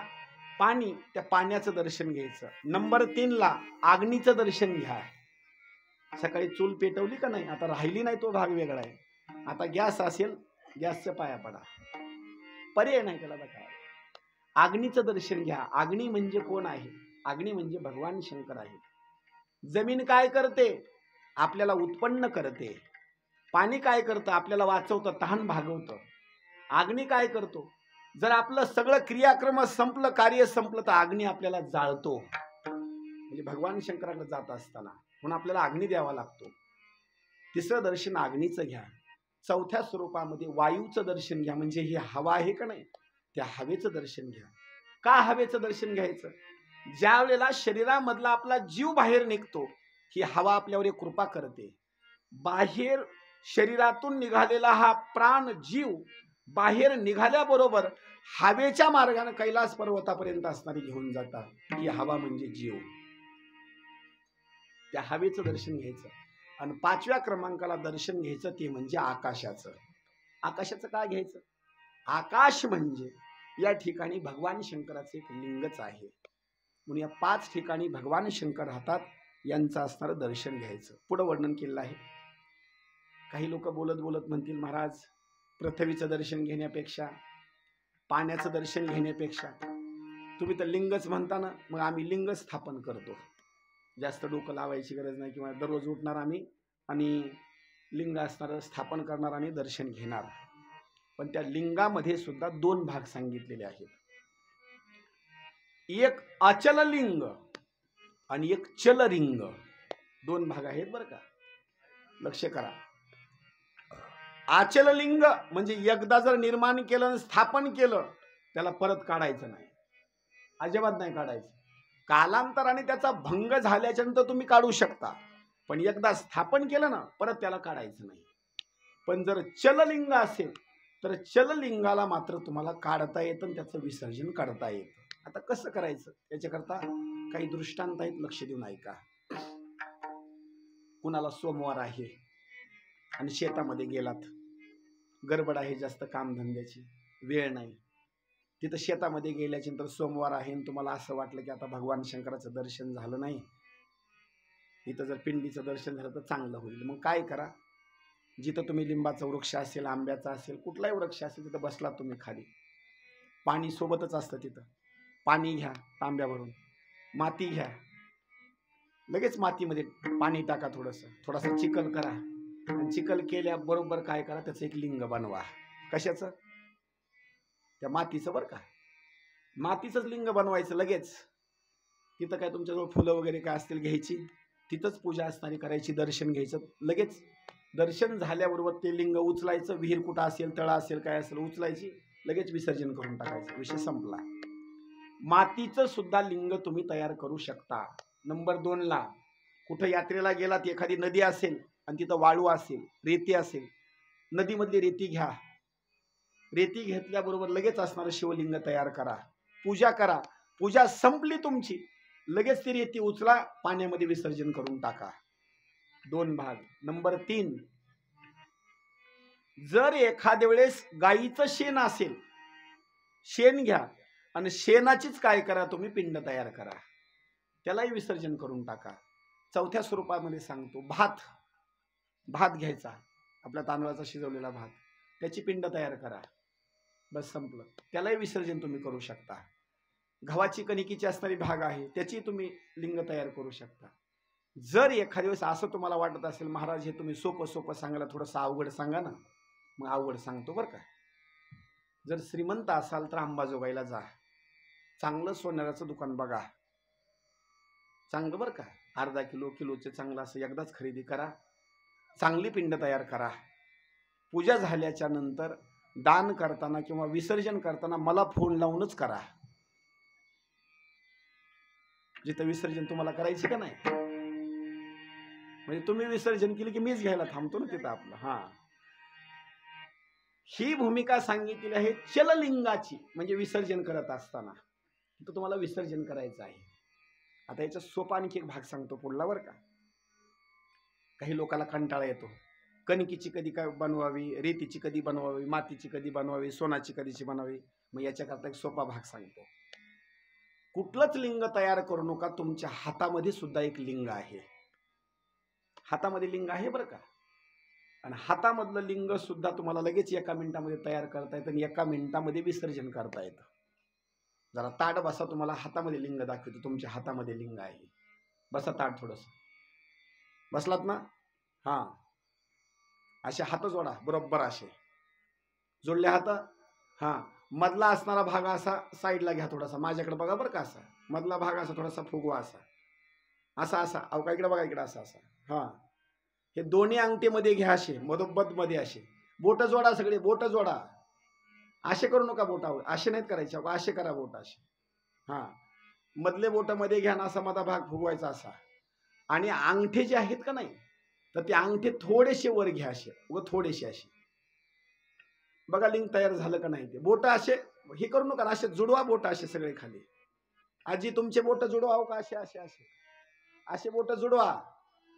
S1: पाणी, त्या पाण्याचं दर्शन घ्यायचं. नंबर 3ला अग्नीचं दर्शन घ्या. सकाळी चूल पेटवली का नाही, आता राहिली नाही, तो भाग वेगळा आहे. आता गॅस असेल, गॅसच्या पाया पडा, पर्याय नाही त्याला. काय अग्नीचं दर्शन घ्या. अग्नी म्हणजे कोण आहे? अग्नी म्हणजे भगवान शंकर आहे. जमीन काय करते? आपल्याला उत्पन्न करते. पाणी काय करतं? आपल्याला वाचवतं, तहान भागवतं. अग्नी काय करतो? जर आपलं सगळं क्रियाक्रम संपलं, कार्य संपलं, तर अग्नी आपल्याला जाळतो. म्हणजे भगवान शंकराकडे जात असताना म्हणून आपल्याला अग्नी द्यावा लागतो. तिसरं दर्शन अग्नीचं घ्या. चौथ्या स्वरूपामध्ये वायूचं दर्शन घ्या. म्हणजे ही हवा आहे का नाही, त्या हवेचं दर्शन घ्या. का हवेचं दर्शन घ्यायचं? ज्या वेळेला शरीरामधला आपला जीव बाहेर निघतो, ही हवा आपल्यावर एक कृपा करते. बाहेर शरीरातून निघालेला हा प्राण जीव बाहेर निघाल्याबरोबर हवेच्या मार्गाने कैलास पर्वतापर्यंत असणारी घेऊन जातात. ही हवा म्हणजे जीव. त्या हवेचं दर्शन घ्यायचं. आणि 5व्या क्रमांकाला दर्शन घ्यायचं ते म्हणजे आकाशाचं. आकाशाचं काय घ्यायचं? आकाश म्हणजे या ठिकाणी भगवान शंकराचं एक लिंगच आहे. म्हणून या 5 ठिकाणी भगवान शंकर राहतात, यांचं असणारं दर्शन घ्यायचं. पुढं वर्णन केलेलं आहे. काही लोक बोलत बोलत म्हणतील, महाराज पृथ्वीचं दर्शन घेण्यापेक्षा, पाण्याचं दर्शन घेण्यापेक्षा तुम्ही तर लिंगच म्हणता ना, मग आम्ही लिंग स्थापन करतो. जास्त डोकं लावायची गरज नाही, किंवा दररोज उठणार आम्ही आणि लिंग असणारं स्थापन करणार आणि दर्शन घेणार. पण त्या लिंगामध्ये सुद्धा 2 भाग सांगितलेले आहेत. एक अचल लिंग आणि एक चललिंग. 2 भाग आहेत बरं का, लक्ष करा. अचल लिंग म्हणजे एकदा जर निर्माण केलं, स्थापन केलं, त्याला परत काढायचं नाही, अजिबात नाही काढायचं. कालांतराने त्याचा भंग झाल्याच्या नंतर तुम्ही काढू शकता, पण एकदा स्थापन केलं ना, परत त्याला काढायचं नाही. पण जर चललिंग असेल तर चललिंगाला मात्र तुम्हाला काढता येतं आणि त्याचं विसर्जन करता येतं. आता कसं करायचं याच्याकरता काही दृष्टांत आहेत, लक्ष देऊन ऐका. कुणाला सोमवार आहे आणि शेतामध्ये गेलात, गडबड आहे, जास्त कामधंद्याची वेळ नाही, तिथं शेतामध्ये गेल्याच्या नंतर सोमवार आहे आणि तुम्हाला असं वाटलं की आता भगवान शंकराचं दर्शन झालं नाही, इथं जर पिंडीचं दर्शन झालं तर चांगलं होईल. मग काय करा, जिथं तुम्ही लिंबाचा वृक्ष असेल, आंब्याचा असेल, कुठलाही वृक्ष असेल, तिथं बसला तुम्ही खाली, पाणी सोबतच असतं, तिथं पाणी घ्या, तांब्यावरून माती घ्या, लगेच मातीमध्ये पाणी टाका, थोडासा चिखल करा, आणि चिखल केल्याबरोबर काय करा, त्याचं एक लिंग बनवा. कशाचं? त्या मातीचं बरं का, मातीचंच लिंग बनवायचं. लगेच तिथं काय तुमच्याजवळ फुलं वगैरे काय असतील घ्यायची, तिथंच पूजा असणारी करायची, दर्शन घ्यायचं. लगेच दर्शन झाल्याबरोबर ते लिंग उचलायचं, विहीर कुठं असेल, तळा असेल, काय असेल, उचलायची, लगेच विसर्जन करून टाकायचं, विषय संपला. मातीचं सुद्धा लिंग तुम्ही तयार करू शकता. नंबर 2ला कुठं यात्रेला गेलात, एखादी नदी असेल आणि तिथं वाळू असेल, रेती असेल, नदीमधली रेती घ्या, रेती घेतल्याबरोबर लगेच असणारं शिवलिंग तयार करा, पूजा करा. पूजा संपली तुमची, लगेच ती रेती उचला, पाण्यामध्ये विसर्जन करून टाका. 2 भाग. नंबर 3, जर एखाद्या वेळेस गाईचं शेण असेल, शेण घ्या आणि शेणाचीच काय करा, तुम्ही पिंड तयार करा, त्यालाही विसर्जन करून टाका. 4थ्या स्वरूपामध्ये सांगतो, भात घ्यायचा, आपल्या तांदळाचा शिजवलेला भात, त्याची पिंड तयार करा, बस संपलं, त्यालाही विसर्जन तुम्ही करू शकता. गव्हाची कणिकीची असणारी भाग आहे, त्याची तुम्ही लिंग तयार करू शकता. जर एखाद्या वेळेस असं तुम्हाला वाटत असेल, महाराज हे तुम्ही सोपं सांगायला, थोडंसं अवघड सांगा ना, मग अवघड सांगतो बरं का. जर श्रीमंत असाल तर अंबाजोगाईला जा, चांगलं सोन्याचं दुकान बघा, चांगलं बरं का, अर्धा किलोचे चांगलं असं एकदाच खरेदी करा, चांगली पिंड तयार करा. पूजा झाल्याच्या नंतर दान करताना किंवा विसर्जन करताना मला फोन लावूनच करा. जिथं विसर्जन तुम्हाला करायची का नाही, म्हणजे तुम्ही विसर्जन केली की मीच घ्यायला थांबतो ना तिथं आपलं. ही भूमिका सांगितलेली आहे चललिंगाची, म्हणजे विसर्जन करत असताना तिथं तुम्हाला विसर्जन करायचं आहे. आता याचा सोपा आणखी एक भाग सांगतो पुढला बरं का. काही लोकांना कंटाळा येतो, कणकीची कधी काय बनवावी, रेतीची कधी बनवावी, मातीची कधी बनवावी, सोनाची कधीची बनवावी. मग याच्याकरता एक सोपा भाग सांगतो. कुठलंच लिंग तयार करू नका, तुमच्या हातामध्ये सुद्धा एक लिंग आहे. हातामध्ये लिंग आहे बरं का. आणि हातामधलं लिंग सुद्धा तुम्हाला लगेच एका मिनिटामध्ये तयार करता येतं आणि एका मिनिटामध्ये विसर्जन करता येतं. जरा ताट बसा, तुम्हाला हातामध्ये लिंग दाखवतो. तुमच्या हातामध्ये लिंग आहे. बसा ताट थोडंसं. बसलात ना? हां, असे हात जोडा बरोबर, असे जोडले हात. हां, मधला असणारा भाग असा साईडला घ्या थोडासा, माझ्याकडे बघा बरं का. असा मधला भाग असा थोडासा फुगवा, असा असा असा. अहो का इकडे बघा, इकडे असा असा. हां, हे दोन्ही अंगठेमध्ये घ्या, असे मधोमध मध्ये असे बोट जोडा, सगळे बोट जोडा. असे करू नका बोटावर, असे नाहीत करायचे, असे करा बोट असे. हां, मधले बोट मध्ये घ्या ना, असा मधा भाग फुगवायचा असा. आणि अंगठे जे आहेत का नाही, तर ते अंगठे थोडेसे वर घ्या, असे व थोडेसे असे. बघा लिंग तयार झालं का नाही ते. बोट असे हे करू नका, असे जुडवा बोट असे सगळे खाली. आजी तुमचे बोट जुडवा का, असे असे असे असे बोट जुडवा.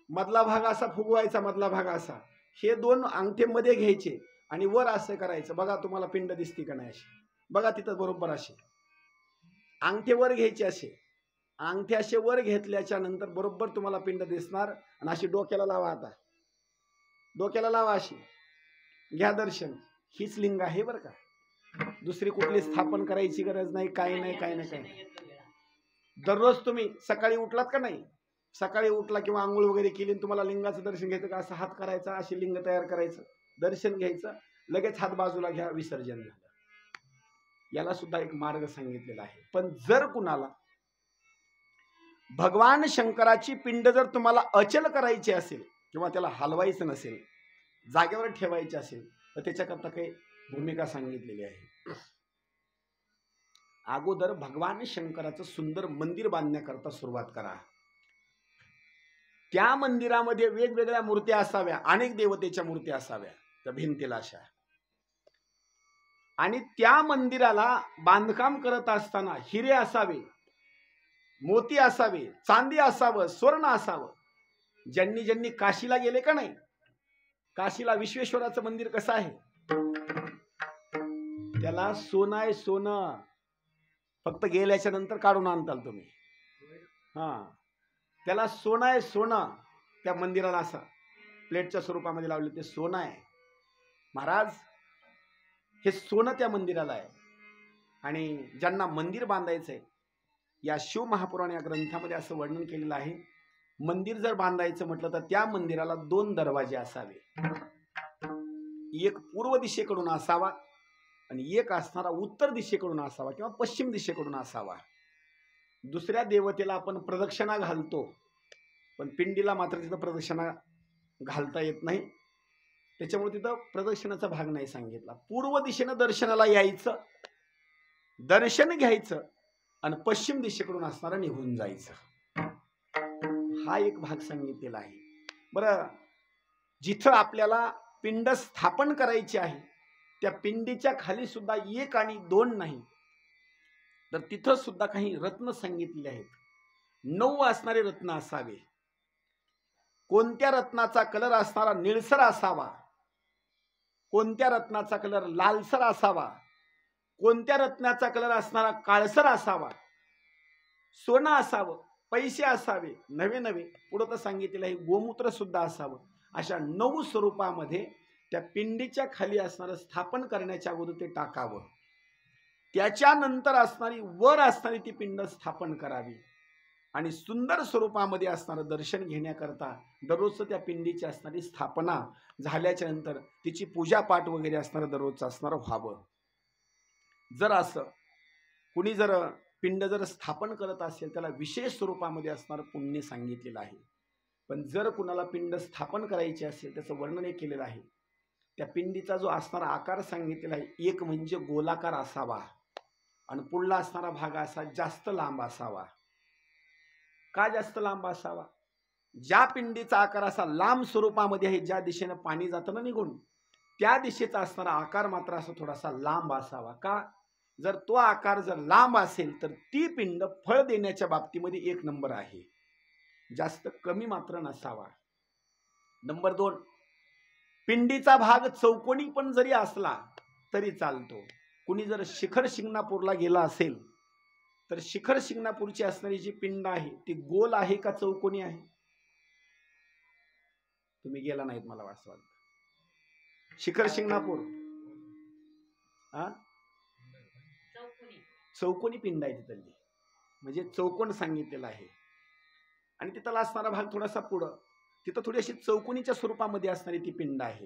S1: मधला भाग असा फुगवायचा, मधला भाग असा. हे दोन अंगठे मध्ये घ्यायचे आणि वर असं करायचं. बघा तुम्हाला पिंड दिसते का नाही, अशी बघा तिथं बरोबर. असे अंगठे वर घ्यायचे, असे अंगठे असे वर घेतल्याच्या नंतर बरोबर तुम्हाला पिंड दिसणार. आणि अशी डोक्याला लावा, आता डोक्याला लावा, अशी घ्या दर्शन. हीच लिंग आहे बरं का. दुसरी कुठली स्थापन करायची गरज नाही, काही नाही, काही नाही, काही नाही. दररोज तुम्ही सकाळी उठलात का नाही, सकाळी उठला किंवा आंघोळ वगैरे केली, तुम्हाला लिंगाचं दर्शन घ्यायचं का, असं हात करायचा, असे लिंग तयार करायचं, दर्शन घ्यायचं, लगेच हात बाजूला घ्या, विसर्जन झालं. याला सुद्धा एक मार्ग सांगितलेला आहे. पण जर कुणाला भगवान शंकराची पिंड जर तुम्हाला अचल करायची असेल किंवा त्याला हलवायचं नसेल, जागेवर ठेवायची असेल, तर त्याच्याकरता काही भूमिका सांगितलेली आहे. अगोदर भगवान शंकराचं सुंदर मंदिर बांधण्याकरता सुरुवात करा. त्या मंदिरामध्ये वेगवेगळ्या मूर्त्या असाव्या, अनेक देवतेच्या मूर्त्या असाव्या त्या भिंतीला अशा. आणि त्या मंदिराला बांधकाम करत असताना हिरे असावे, मोती असावे, चांदी असावं, स्वर्ण असावं. ज्यांनी ज्यांनी काशीला गेले का नाही, काशीला विश्वेश्वराचं मंदिर कसं आहे, त्याला सोनं आहे, सोनं. फक्त गेल्याच्या नंतर काढून आणताल तुम्ही. हां, त्याला सोनं आहे, सोनं. त्या मंदिराला असं प्लेटच्या स्वरूपामध्ये लावले, ते सोनं आहे महाराज. हे सोनं त्या मंदिराला आहे. आणि ज्यांना मंदिर बांधायचं आहे, या शिव महापुराण या ग्रंथामध्ये असं वर्णन केलेलं आहे, मंदिर जर बांधायचं म्हटलं तर त्या मंदिराला 2 दरवाजे असावे. एक पूर्व दिशेकडून असावा आणि एक असणारा उत्तर दिशेकडून असावा किंवा पश्चिम दिशेकडून असावा. दुसऱ्या देवतेला आपण प्रदक्षिणा घालतो, पण पिंडीला मात्र तिथं प्रदक्षिणा घालता येत नाही. त्याच्यामुळे तिथं प्रदक्षिणाचा भाग नाही सांगितला. पूर्व दिशेनं दर्शनाला यायचं, दर्शन घ्यायचं आणि पश्चिम दिशेकडून असणारा निघून जायचं. हा एक भाग सांगितलेला आहे. बरं, जिथं आपल्याला पिंड स्थापन करायची आहे त्या पिंडीच्या खाली सुद्धा 1 आणि 2 नाही, तर तिथं सुद्धा काही रत्न सांगितलेले आहेत. 9 असणारे रत्न असावे. कोणत्या रत्नाचा कलर असणारा निळसर असावा, कोणत्या रत्नाचा कलर लालसर असावा, कोणत्या रत्नाचा कलर असणारा काळसर असावा, सोनं असावं, पैसे असावे नवे नवे, पुढं तर सांगितलेलं आहे गोमूत्र सुद्धा असावं. अशा 9 स्वरूपामध्ये त्या पिंडीच्या खाली असणारं स्थापन करण्याच्या अगोदर ते टाकावं. त्याच्यानंतर असणारी वर असणारी ती पिंड स्थापन करावी. आणि सुंदर स्वरूपामध्ये असणारं दर्शन घेण्याकरता दररोजचं त्या पिंडीची असणारी स्थापना झाल्याच्या नंतर तिची पूजापाठ वगैरे असणारं दररोजचं असणारं व्हावं. जर असं कुणी जर पिंड जर स्थापन करत असेल त्याला विशेष स्वरूपामध्ये असणारं पुण्य सांगितलेलं आहे. पण जर कुणाला पिंड स्थापन करायची असेल त्याचं वर्णन केलेलं आहे. त्या पिंडीचा जो असणारा आकार सांगितलेला आहे, एक म्हणजे गोलाकार असावा आणि पुढला असणारा भाग असा जास्त लांब असावा. का जास्त लांब असावा? ज्या पिंडीचा आकार असा लांब स्वरूपामध्ये आहे, ज्या दिशेने पाणी जातं ना निघून, त्या दिशेचा असणारा आकार मात्र असा थोडासा लांब असावा. का? जर तो आकार जर लांब असेल तर ती पिंड फळ देण्याच्या बाबतीमध्ये 1 नंबर आहे. जास्त कमी मात्र नसावा. नंबर 2, पिंडीचा भाग चौकोनी पण जरी असला तरी चालतो. कुणी जर शिखर शिंगणापूरला गेला असेल तर शिखर शिंगणापूरची असणारी जी पिंड आहे ती गोल आहे का चौकोनी आहे? तुम्ही गेला नाहीत मला असं वाटतं. शिखर शिंगणापूर चौकोनी पिंड आहे तिथली, म्हणजे चौकोन सांगितलेला आहे. आणि तिथला असणारा भाग थोडासा पुढं, तिथं थोडी अशी चौकोनीच्या स्वरूपामध्ये असणारी ती पिंड आहे.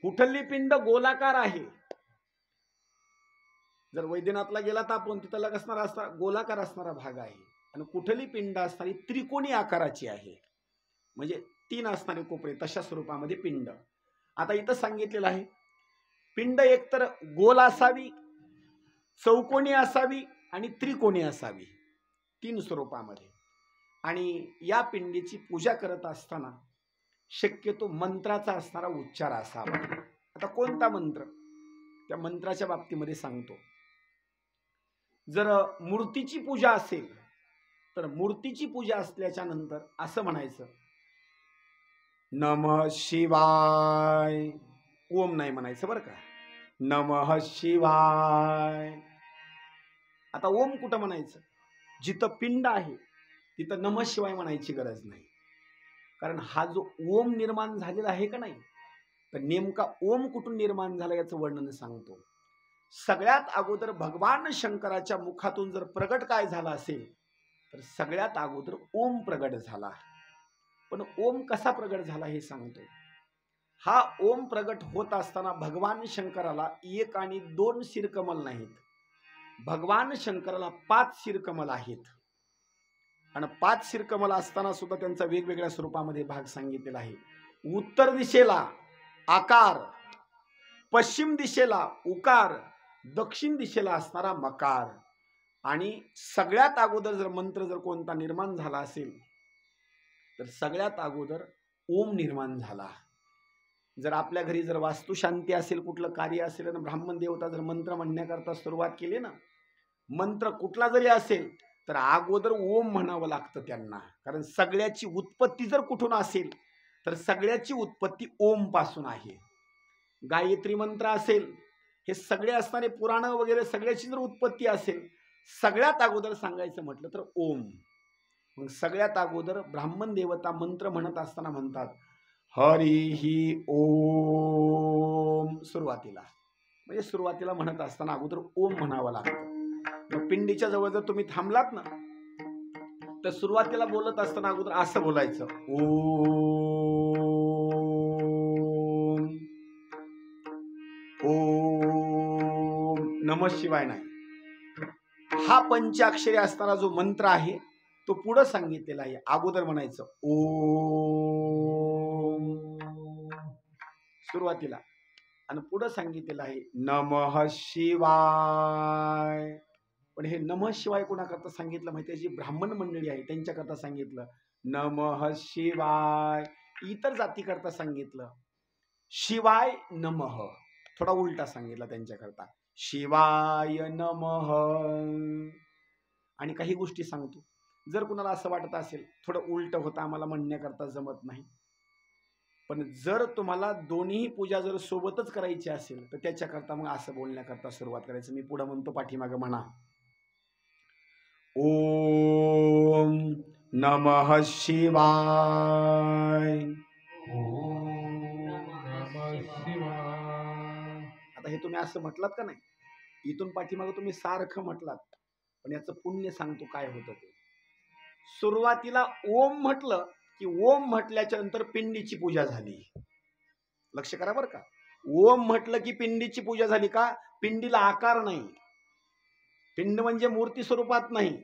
S1: कुठली पिंड गोलाकार आहे. जर वैद्यनाथला गेला तर आपण तिथला असणारा गोलाकार असणारा भाग आहे. आणि कुठली पिंड असणारी त्रिकोणी आकाराची आहे, म्हणजे 3 असणारे कोपरे तशा स्वरूपामध्ये पिंड. आता इथं सांगितलेलं आहे पिंड एकतर गोल असावी, चौकोनी असावी आणि त्रिकोणी असावी, 3 स्वरूपामध्ये. आणि या पिंडीची पूजा करत असताना शक्यतो मंत्राचा असणारा उच्चार असावा. आता कोणता मंत्र त्या मंत्राच्या बाबतीमध्ये सांगतो. जर मूर्तीची पूजा असेल तर मूर्तीची पूजा असल्याच्या नंतर असं म्हणायचं, नमः शिवाय. ओम नाही म्हणायचं बरं का, नमः शिवाय. आता ओम कुठं म्हणायचं? जिथं पिंड आहे तिथं नमः शिवाय म्हणायची गरज नाही. कारण हा जो ओम निर्माण झालेला आहे का नाही, तर नेमका ओम कुठून निर्माण झाला याचं वर्णन सांगतो. सगळ्यात अगोदर भगवान शंकराच्या मुखातून जर प्रगट काय झाला असेल तर सगळ्यात अगोदर ओम प्रगट झाला. पण ओम कसा प्रगट झाला हे सांगतो. हा ओम प्रगट होत असताना भगवान शंकराला 1 आणि 2 शिरकमल नाहीत, भगवान शंकराला 5 शिरकमल आहेत. आणि 5 शिरकमल असताना सुद्धा त्यांचा वेगवेगळ्या स्वरूपामध्ये भाग सांगितलेला आहे. उत्तर दिशेला आकार, पश्चिम दिशेला उकार, दक्षिण दिशेला असणारा मकार. आणि सगळ्यात अगोदर जर मंत्र जर कोणता निर्माण झाला असेल तर सगळ्यात अगोदर ओम निर्माण झाला. जर आपल्या घरी जर वास्तुशांती असेल, कुठलं कार्य असेल आणि ब्राह्मण देवता जर मंत्र म्हणण्याकरता सुरुवात केली ना, मंत्र कुठला जरी असेल तर अगोदर ओम म्हणावं लागतं त्यांना. कारण सगळ्याची उत्पत्ती जर कुठून असेल तर सगळ्याची उत्पत्ती ओम पासून आहे. गायत्री मंत्र असेल, हे सगळे असणारे पुराण वगैरे सगळ्याची जर उत्पत्ती असेल, सगळ्यात अगोदर सांगायचं म्हटलं तर ओम. मग सगळ्यात अगोदर ब्राह्मण देवता मंत्र म्हणत असताना म्हणतात हरिही ओम. सुरुवातीला म्हणजे सुरुवातीला म्हणत असताना अगोदर ओम म्हणावं लागतं. मग पिंडीच्या जवळ जर तुम्ही थांबलात ना तर सुरुवातीला बोलत असताना अगोदर असं बोलायचं, ओम ओम नमः शिवाय नाही. हा पंचाक्षरी असणारा जो मंत्र आहे तो पुढं सांगितलेला आहे. अगोदर म्हणायचं ओम सुरुवातीला, आणि पुढं सांगितलेलं आहे नमः शिवाय. पण हे नमः शिवाय कोणाकरता सांगितलं माहिती आहे? जी ब्राह्मण मंडळी आहे त्यांच्याकरता सांगितलं नमः शिवाय. इतर जातीकरता सांगितलं शिवाय नमः. थोडा उलटा सांगितला त्यांच्याकरता, शिवाय नमः. आणि काही गोष्टी सांगतो, जर कुणाला असं वाटत असेल थोडं उलट होतं आम्हाला म्हणण्याकरता जमत नाही, पण जर तुम्हाला दोन्ही पूजा जर सोबतच करायची असेल तर त्याच्याकरता मग असं बोलण्याकरता सुरुवात करायचं. मी पुढे म्हणतो, पाठीमागं म्हणा ओम नमः शिवाय. आता हे तुम्ही असं म्हटलात का नाही, इथून पाठीमागं तुम्ही सारखं म्हटलात, पण याचं पुण्य सांगतो काय होतं ते. सुरुवातीला ओम म्हटलं की ओम म्हटल्याच्या नंतर पिंडीची पूजा झाली. लक्ष करा बरं का, ओम म्हटलं की पिंडीची पूजा झाली. का? पिंडीला आकार नाही, पिंड म्हणजे मूर्ती स्वरूपात नाही.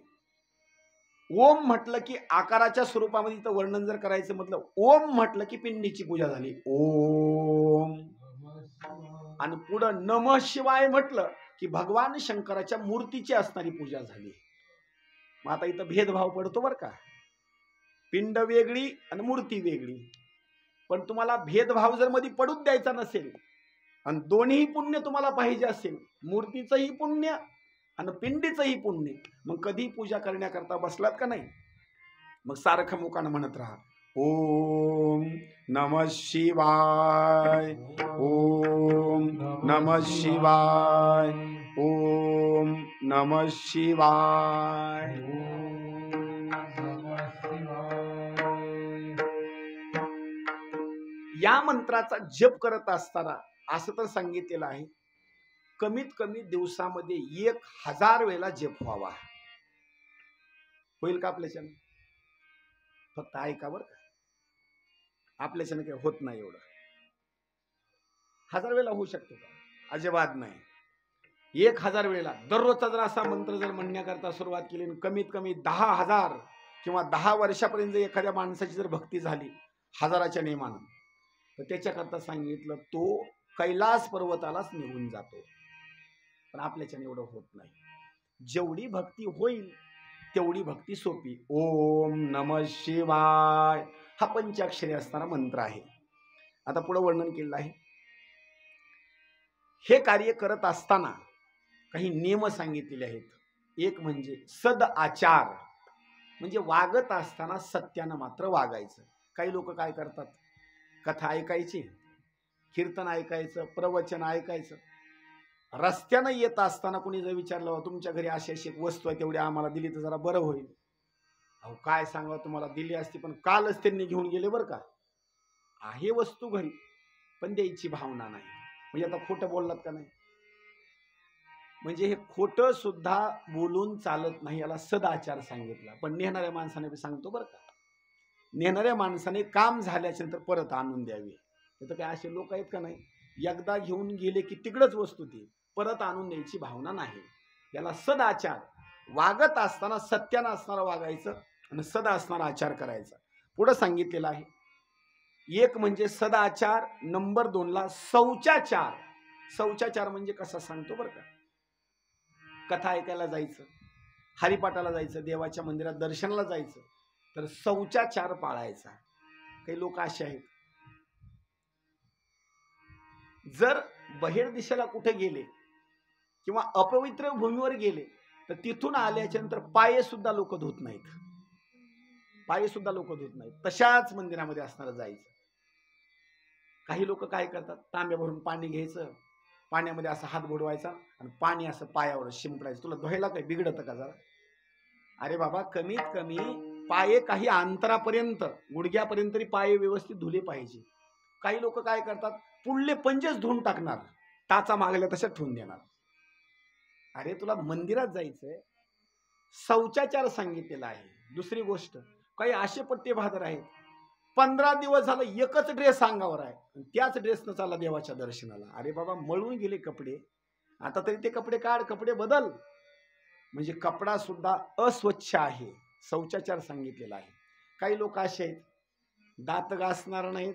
S1: ओम म्हटलं की आकाराच्या स्वरूपामध्ये इथं वर्णन जर करायचं म्हटलं, ओम म्हटलं की पिंडीची पूजा झाली, ओम. आणि पुढं नमः शिवाय म्हटलं की भगवान शंकराच्या मूर्तीची असणारी पूजा झाली. मग आता इथं भेदभाव पडतो बरं का, पिंड वेगळी आणि मूर्ती वेगळी. पण तुम्हाला भेदभाव जर मध्ये पडूच द्यायचा नसेल आणि दोन्ही पुण्य तुम्हाला पाहिजे असेल, मूर्तीचंही पुण्य आणि पिंडीचंही पुण्य, मग कधी पूजा करण्याकरता बसलात का नाही, मग सारखं मुखानं म्हणत राहा ओम नमः शिवाय. ओम नमः शिवाय. ओम नमः शिवाय. या मंत्राचा जप करत असताना असं तर सांगितलेलं आहे, कमीत कमी दिवसामध्ये 1000 वेळेला जप व्हावा. होईल का आपल्याच्यानं? फक्त ऐका बरं का, आपल्याच्यानं काही होत नाही एवढं. 1000 वेळेला होऊ शकतो का? अजिबात नाही. 1000 वेळेला दररोजचा जर असा मंत्र जर म्हणण्याकरता सुरुवात केली, कमीत कमी 10,000 किंवा 10 वर्षापर्यंत जर एखाद्या माणसाची जर भक्ती झाली 1000च्या नियमानं, तर त्याच्याकरता सांगितलं तो कैलास पर्वतालाच निघून जातो. पण आपल्याच्याने एवढं होत नाही. जेवढी भक्ती होईल तेवढी भक्ती सोपी. ओम नमः शिवाय हा पंचाक्षरी असणारा मंत्र आहे. आता पुढे वर्णन केलेलं आहे. हे कार्य करत असताना काही नियम सांगितलेले आहेत. एक म्हणजे सद आचार, म्हणजे वागत असताना सत्यानं मात्र वागायचं. काही लोक काय करतात, कथा ऐकायची, कीर्तन ऐकायचं, प्रवचन ऐकायचं, रस्त्यानं येत असताना कुणी जर विचारलं तुमच्या घरी अशी अशी एक वस्तू आहे तेवढी आम्हाला दिली तर जरा बरं होईल. अहो काय सांगा, तुम्हाला दिली असती पण कालच त्यांनी घेऊन गेले बरं का. आहे वस्तू घरी पण द्यायची भावना नाही, म्हणजे आता खोटं बोललात का नाही. म्हणजे हे खोटं सुद्धा बोलून चालत नाही, याला सदाचार सांगितला. पण नेणाऱ्या माणसाने सांगतो बरं का, नेणाऱ्या माणसाने काम झाल्याच्या नंतर परत आणून द्यावी. तर काय असे लोक आहेत का नाही, एकदा घेऊन गेले की तिकडच वस्तू ती परत आणून द्यायची भावना नाही. याला सदाचार. वागत असताना सत्यानं असणारा वागायचं आणि सदा असणारा आचार करायचा. पुढे सांगितलेलं आहे. एक म्हणजे सदाचार, नंबर 2ला शौचाचार. शौचाचार म्हणजे कसा सांगतो बरं का, कथा ऐकायला जायचं, हरिपाठाला जायचं, देवाच्या मंदिरात दर्शनाला जायचं, तर शौचाचार पाळायचा. काही लोक असे आहेत, जर बहिर दिशेला कुठे गेले किंवा अपवित्र भूमीवर गेले तर तिथून आल्याच्या नंतर पाय सुद्धा लोक धुत नाहीत. पाय सुद्धा लोक धुत नाहीत, तशाच मंदिरामध्ये असणार जायचं. काही लोक काय करतात, तांब्या भरून पाणी घ्यायचं, पाण्यामध्ये असा हात बुडवायचा आणि पाणी असं पायावर शिंपडायचं. तुला धुवायला काय बिघडतं का जरा? अरे बाबा, कमीत कमी पाय काही अंतरापर्यंत, गुडघ्यापर्यंत तरी पाय व्यवस्थित धुले पाहिजे. काही लोक काय करतात, पुढले पंजेच धुवून टाकणार, टाचा मागल्या तशा ठेवून देणार. अरे तुला मंदिरात जायचंय, शौचाचार सांगितलेला आहे. दुसरी गोष्ट, काही असे पट्टे भादर आहेत 15 दिवस झालं एकच ड्रेस अंगावर आहे, त्याच ड्रेसनं चालला देवाच्या दर्शनाला. अरे बाबा, मळून गेले कपडे, आता तरी ते कपडे काढ, कपडे बदल. म्हणजे कपडा सुद्धा अस्वच्छ आहे, शौचाचार सांगितलेला आहे. काही लोक असे आहेत, दात घासणार नाहीत,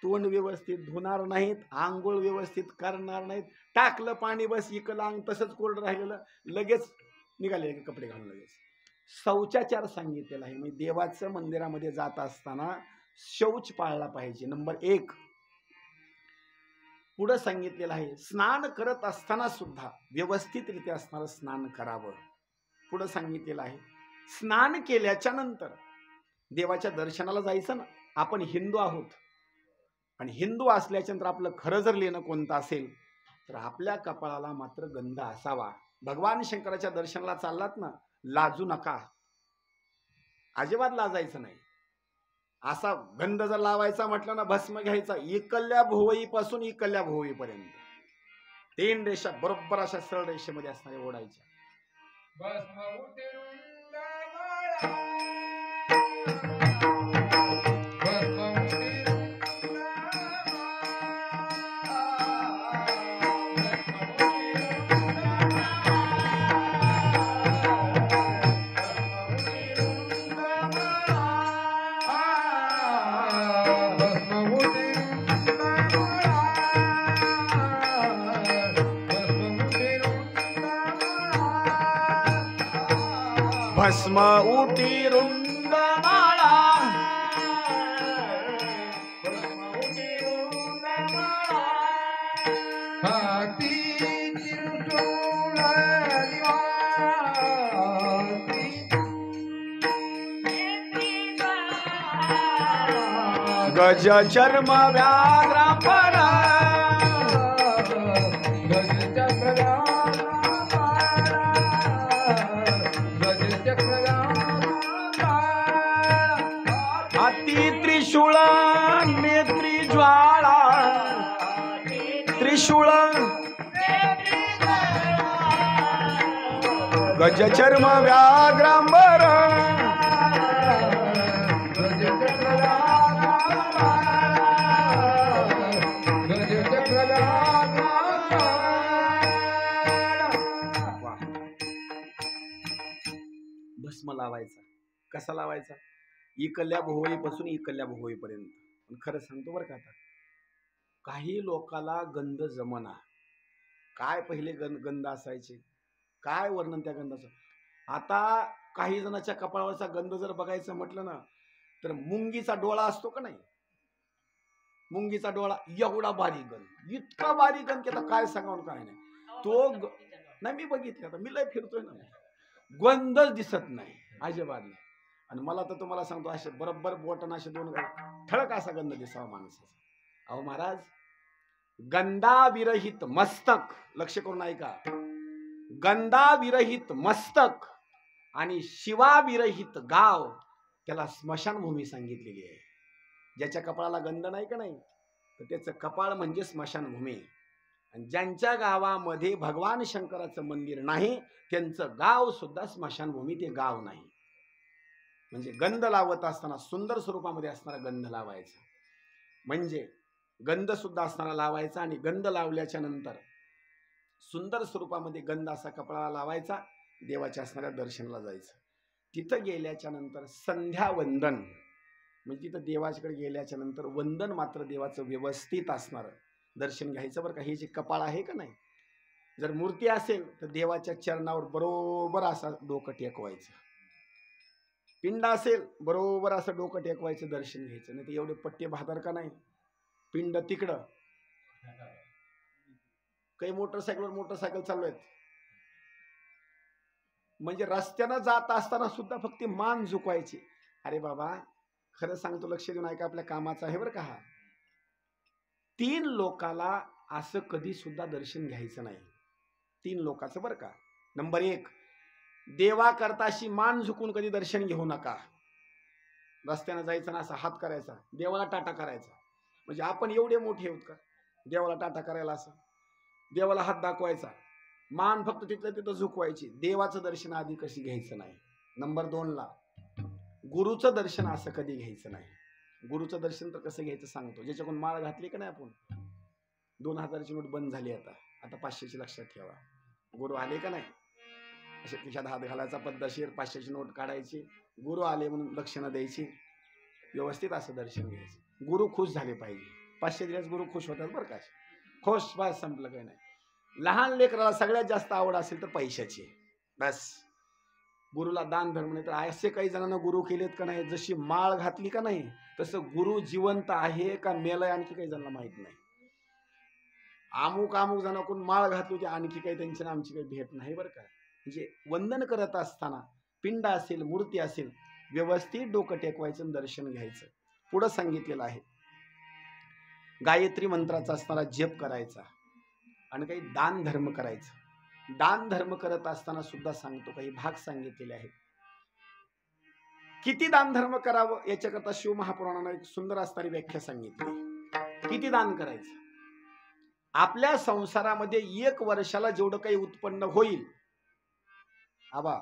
S1: तोंड व्यवस्थित धुणार नाहीत, आंघोळ व्यवस्थित करणार नाहीत, टाकलं पाणी बस इकलं अंग तसंच कोरडं राहिलेलं, लगेच निघाले कपडे घालून लगेच. शौचाचार सांगितलेला आहे. म्हणजे देवाचं मंदिरामध्ये जात असताना शौच पाळला पाहिजे, नंबर 1. पुढे सांगितलेलं आहे, स्नान करत असताना सुद्धा व्यवस्थितरित्या असणारं स्नान करावं. पुढे सांगितलेलं आहे, स्नान केल्याच्या नंतर देवाच्या दर्शनाला जायचं ना. आपण हिंदू आहोत आणि हिंदू असल्याच्या नंतर आपलं खरं जर लेणं कोणतं असेल तर आपल्या कपाळाला मात्र गंध असावा. भगवान शंकराच्या दर्शनाला चाललात ना, लाजू नका, अजिबात लाजायचं नाही. असा गंध जर लावायचा म्हटलं ना, भस्म घ्यायचा, इकल्या भोवई पासून इकल्या भोवई पर्यंत 3 रेषा बरोबर अशा सरळ रेषेमध्ये असणाऱ्या ओढायच्या. भस्म उटी रुंड माळा,
S2: हाती चिरचूळ निवासी
S1: गज चर्म व्याघ्रांबर हाती त्रिशूळ नेत्री ज्वाळा त्रिशूळ गज चर्म व्याघ्रांबर भस्म लावायचा. कसा लावायचा? इकल्या भोवळीपासून इकल्या भोवळीपर्यंत. पण खरं सांगतो बरं का, आता काही लोकाला गंध जमना. काय पहिले गंध असायचे, काय वर्णन त्या गंधाचं. आता काही जणांच्या कपाळावरचा गंध जर बघायचं म्हटलं ना, तर मुंगीचा डोळा असतो का नाही, मुंगीचा डोळा एवढा बारीक गंध, इतका बारीक गंध की आता काय सांगावं काय नाही. तो नाही, मी बघितलं, आता मी लय फिरतोय ना, गंधच दिसत नाही अजिबात नाही. आणि मला तर तुम्हाला सांगतो, असे बरोबर बोटानं असे दोन ठळक असा गंध दिसावा माणसाचा. अहो महाराज, गंधाविरहित मस्तक, लक्ष करून ऐका, गंधाविरहित मस्तक आणि शिवाविरहित गाव, त्याला स्मशानभूमी सांगितलेली आहे. ज्याच्या कपाळाला गंध नाही का नाही, तर त्याचं कपाळ म्हणजे स्मशानभूमी. आणि ज्यांच्या गावामध्ये भगवान शंकराचं मंदिर नाही, त्यांचं गाव सुद्धा स्मशानभूमी, ते गाव नाही. म्हणजे गंध लावत असताना सुंदर स्वरूपामध्ये असणारा गंध लावायचा, म्हणजे गंध सुद्धा असणारा लावायचा. आणि गंध लावल्याच्या नंतर सुंदर स्वरूपामध्ये गंध असा कपाळाला लावायचा, देवाच्या असणाऱ्या दर्शनाला जायचं. तिथं गेल्याच्या नंतर संध्यावंदन, म्हणजे तिथं देवाच्याकडे गेल्याच्या नंतर वंदन मात्र देवाचं व्यवस्थित असणारं दर्शन घ्यायचं बरं का. हे जे कपाळ आहे का नाही, जर मूर्ती असेल तर देवाच्या चरणावर बरोबर असा डोकं टेकवायचं. पिंड असेल बरोबर असं डोकं टेकवायचं, दर्शन घ्यायचं. नाही तर एवढे पट्टे भादर का नाही, पिंड तिकडं. काही मोटरसायकल चालू आहेत, म्हणजे रस्त्यानं जात असताना सुद्धा फक्त मान झुकवायची. अरे बाबा, खरं सांगतो, लक्ष देऊन ऐका, आपल्या कामाचा आहे बरं का हा. 3 लोकाला असं कधी सुद्धा दर्शन घ्यायचं नाही. 3 लोकांचं बरं का. नंबर 1, देवा करताशी मान झुकून कधी दर्शन घेऊ नका. रस्त्यानं जायचं ना, असा हात करायचा, देवाला टाटा करायचा. म्हणजे आपण एवढे मोठे आहोत का देवाला टाटा करायला? असं देवाला हात दाखवायचा, मान फक्त तिथल्या तिथं झुकवायची. देवाचं दर्शन आधी कशी घ्यायचं नाही. नंबर 2ला, गुरुचं दर्शन असं कधी घ्यायचं नाही. गुरुचं दर्शन तर कसं घ्यायचं सांगतो. ज्याच्याकडून माळ घातली का नाही आपण, 2000ची नोट बंद झाली, आता 500ची लक्षात ठेवा. गुरु आले का नाही, असे खिशात हात घालायचा पद्धतशीर, 500ची नोट काढायची, गुरु आले म्हणून दक्षिणा द्यायची, व्यवस्थित असं दर्शन घ्यायचं. गुरु खुश झाले पाहिजे. 500 दिल्यास गुरु खुश होतात बरं का, खुश, बस संपलं काही नाही. लहान लेकराला सगळ्यात जास्त आवड असेल तर पैशाची, बस. गुरुला दान धर्म नाही. तर असे काही जणांना गुरु केलेत का नाही, जशी माळ घातली का नाही तसं गुरु जिवंत आहे का मेलय आणखी काही जणांना माहित नाही. अमुक जणांकडून माळ घातली होती, आणखी काही त्यांची ना आमची काही भेट नाही बरं का. म्हणजे वंदन करत असताना पिंड असेल, मूर्ती असेल, व्यवस्थित डोकं टेकवायचं, दर्शन घ्यायचं. पुढं सांगितलेलं आहे, गायत्री मंत्राचा असणारा जप करायचा आणि काही दान धर्म करायचा. दान धर्म करत असताना सुद्धा सांगतो, काही भाग सांगितलेले आहेत. किती दान धर्म करावं याच्याकरता शिवमहापुराणानं एक सुंदर असणारी व्याख्या सांगितली. किती दान करायचं? आपल्या संसारामध्ये 1 वर्षाला जेवढं काही उत्पन्न होईल आबा,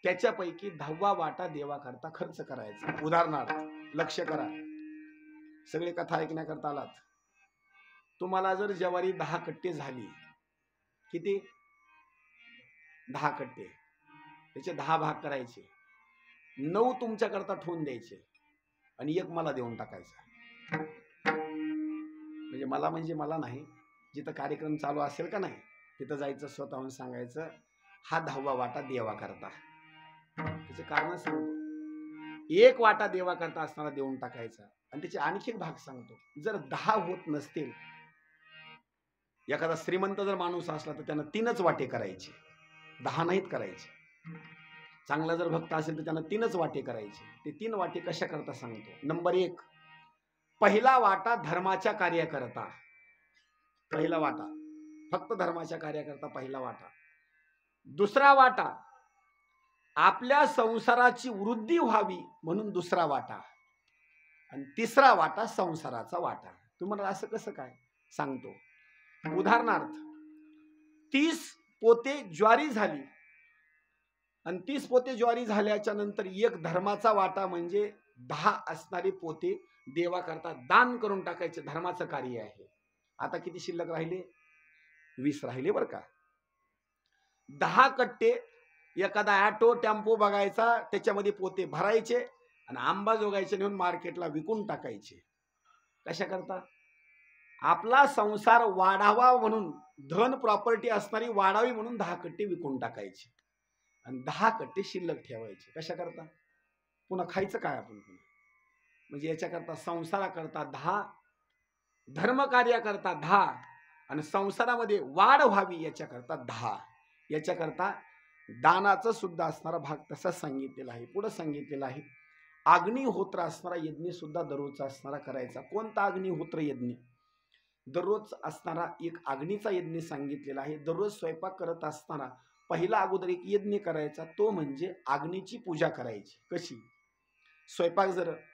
S1: त्याच्यापैकी 10वा वाटा देवाकरता खर्च करायचा. उदाहरणार्थ, लक्ष करा, सगळे कथा ऐकण्याकरता आलात. तुम्हाला जर ज्वारी 10 कट्टे झाली, किती? 10 कट्टे, त्याचे 10 भाग करायचे, 9 तुमच्याकरता ठेवून द्यायचे आणि 1 मला देऊन टाकायचा. म्हणजे मला नाही, जिथं कार्यक्रम चालू असेल का नाही तिथं जायचं, स्वतःहून सांगायचं, हा 10वा वाटा देवा करता. त्याचे कारण सांगतो. 1 वाटा देवा करता असताना देऊन टाकायचा. आणि त्याचे आणखी एक भाग सांगतो, जर 10 होत नसतील, एखादा श्रीमंत जर माणूस असला तर त्यानं 3च वाटे करायचे, 10 नाहीत करायचे. चांगला जर भक्त असेल तर त्यानं 3च वाटे करायचे. ते 3 वाटे कशा करता सांगतो. नंबर 1, पहिला वाटा धर्माच्या कार्याकरता, पहिला वाटा फक्त धर्माच्या कार्याकरता पहिला वाटा. दुसरा वाटा आपल्या संसाराची वृद्धी व्हावी म्हणून दुसरा वाटा. आणि तिसरा वाटा संसाराचा वाटा. तुम्हाला असं कसं काय सांगतो. उदाहरणार्थ 30 पोते ज्वारी झाली आणि 30 पोते ज्वारी झाल्याच्या नंतर एक धर्माचा वाटा म्हणजे 10 असणारे पोते देवाकरता दान करून टाकायचे, धर्माचं कार्य आहे. आता किती शिल्लक राहिले? 20 राहिले बरं का. 10 कट्टे एखादा ॲटो टेम्पो बघायचा, त्याच्यामध्ये पोते भरायचे आणि अंबाजोगाईचे नेऊन मार्केटला विकून टाकायचे. कशा करता? आपला संसार वाढावा म्हणून, धन प्रॉपर्टी असणारी वाढावी म्हणून 10 कट्टे विकून टाकायचे आणि 10 कट्टे शिल्लक ठेवायचे. कशा करता? पुन्हा खायचं काय आपण पुन्हा. म्हणजे याच्याकरता संसाराकरता 10, धर्मकार्याकरता 10 आणि संसारामध्ये वाढ व्हावी याच्याकरता 10. याच्याकरता दानाचं सुद्धा असणारा भाग तसा सांगितलेला आहे. पुढे सांगितलेला आहे अग्निहोत्र असणारा यज्ञ सुद्धा दररोजचा असणारा करायचा. कोणता अग्निहोत्र यज्ञ? दररोज असणारा एक अग्नीचा यज्ञ सांगितलेला आहे. दररोज स्वयंपाक करत असताना पहिला अगोदर एक यज्ञ करायचा, तो म्हणजे अग्नीची पूजा करायची. कशी? स्वयंपाक जर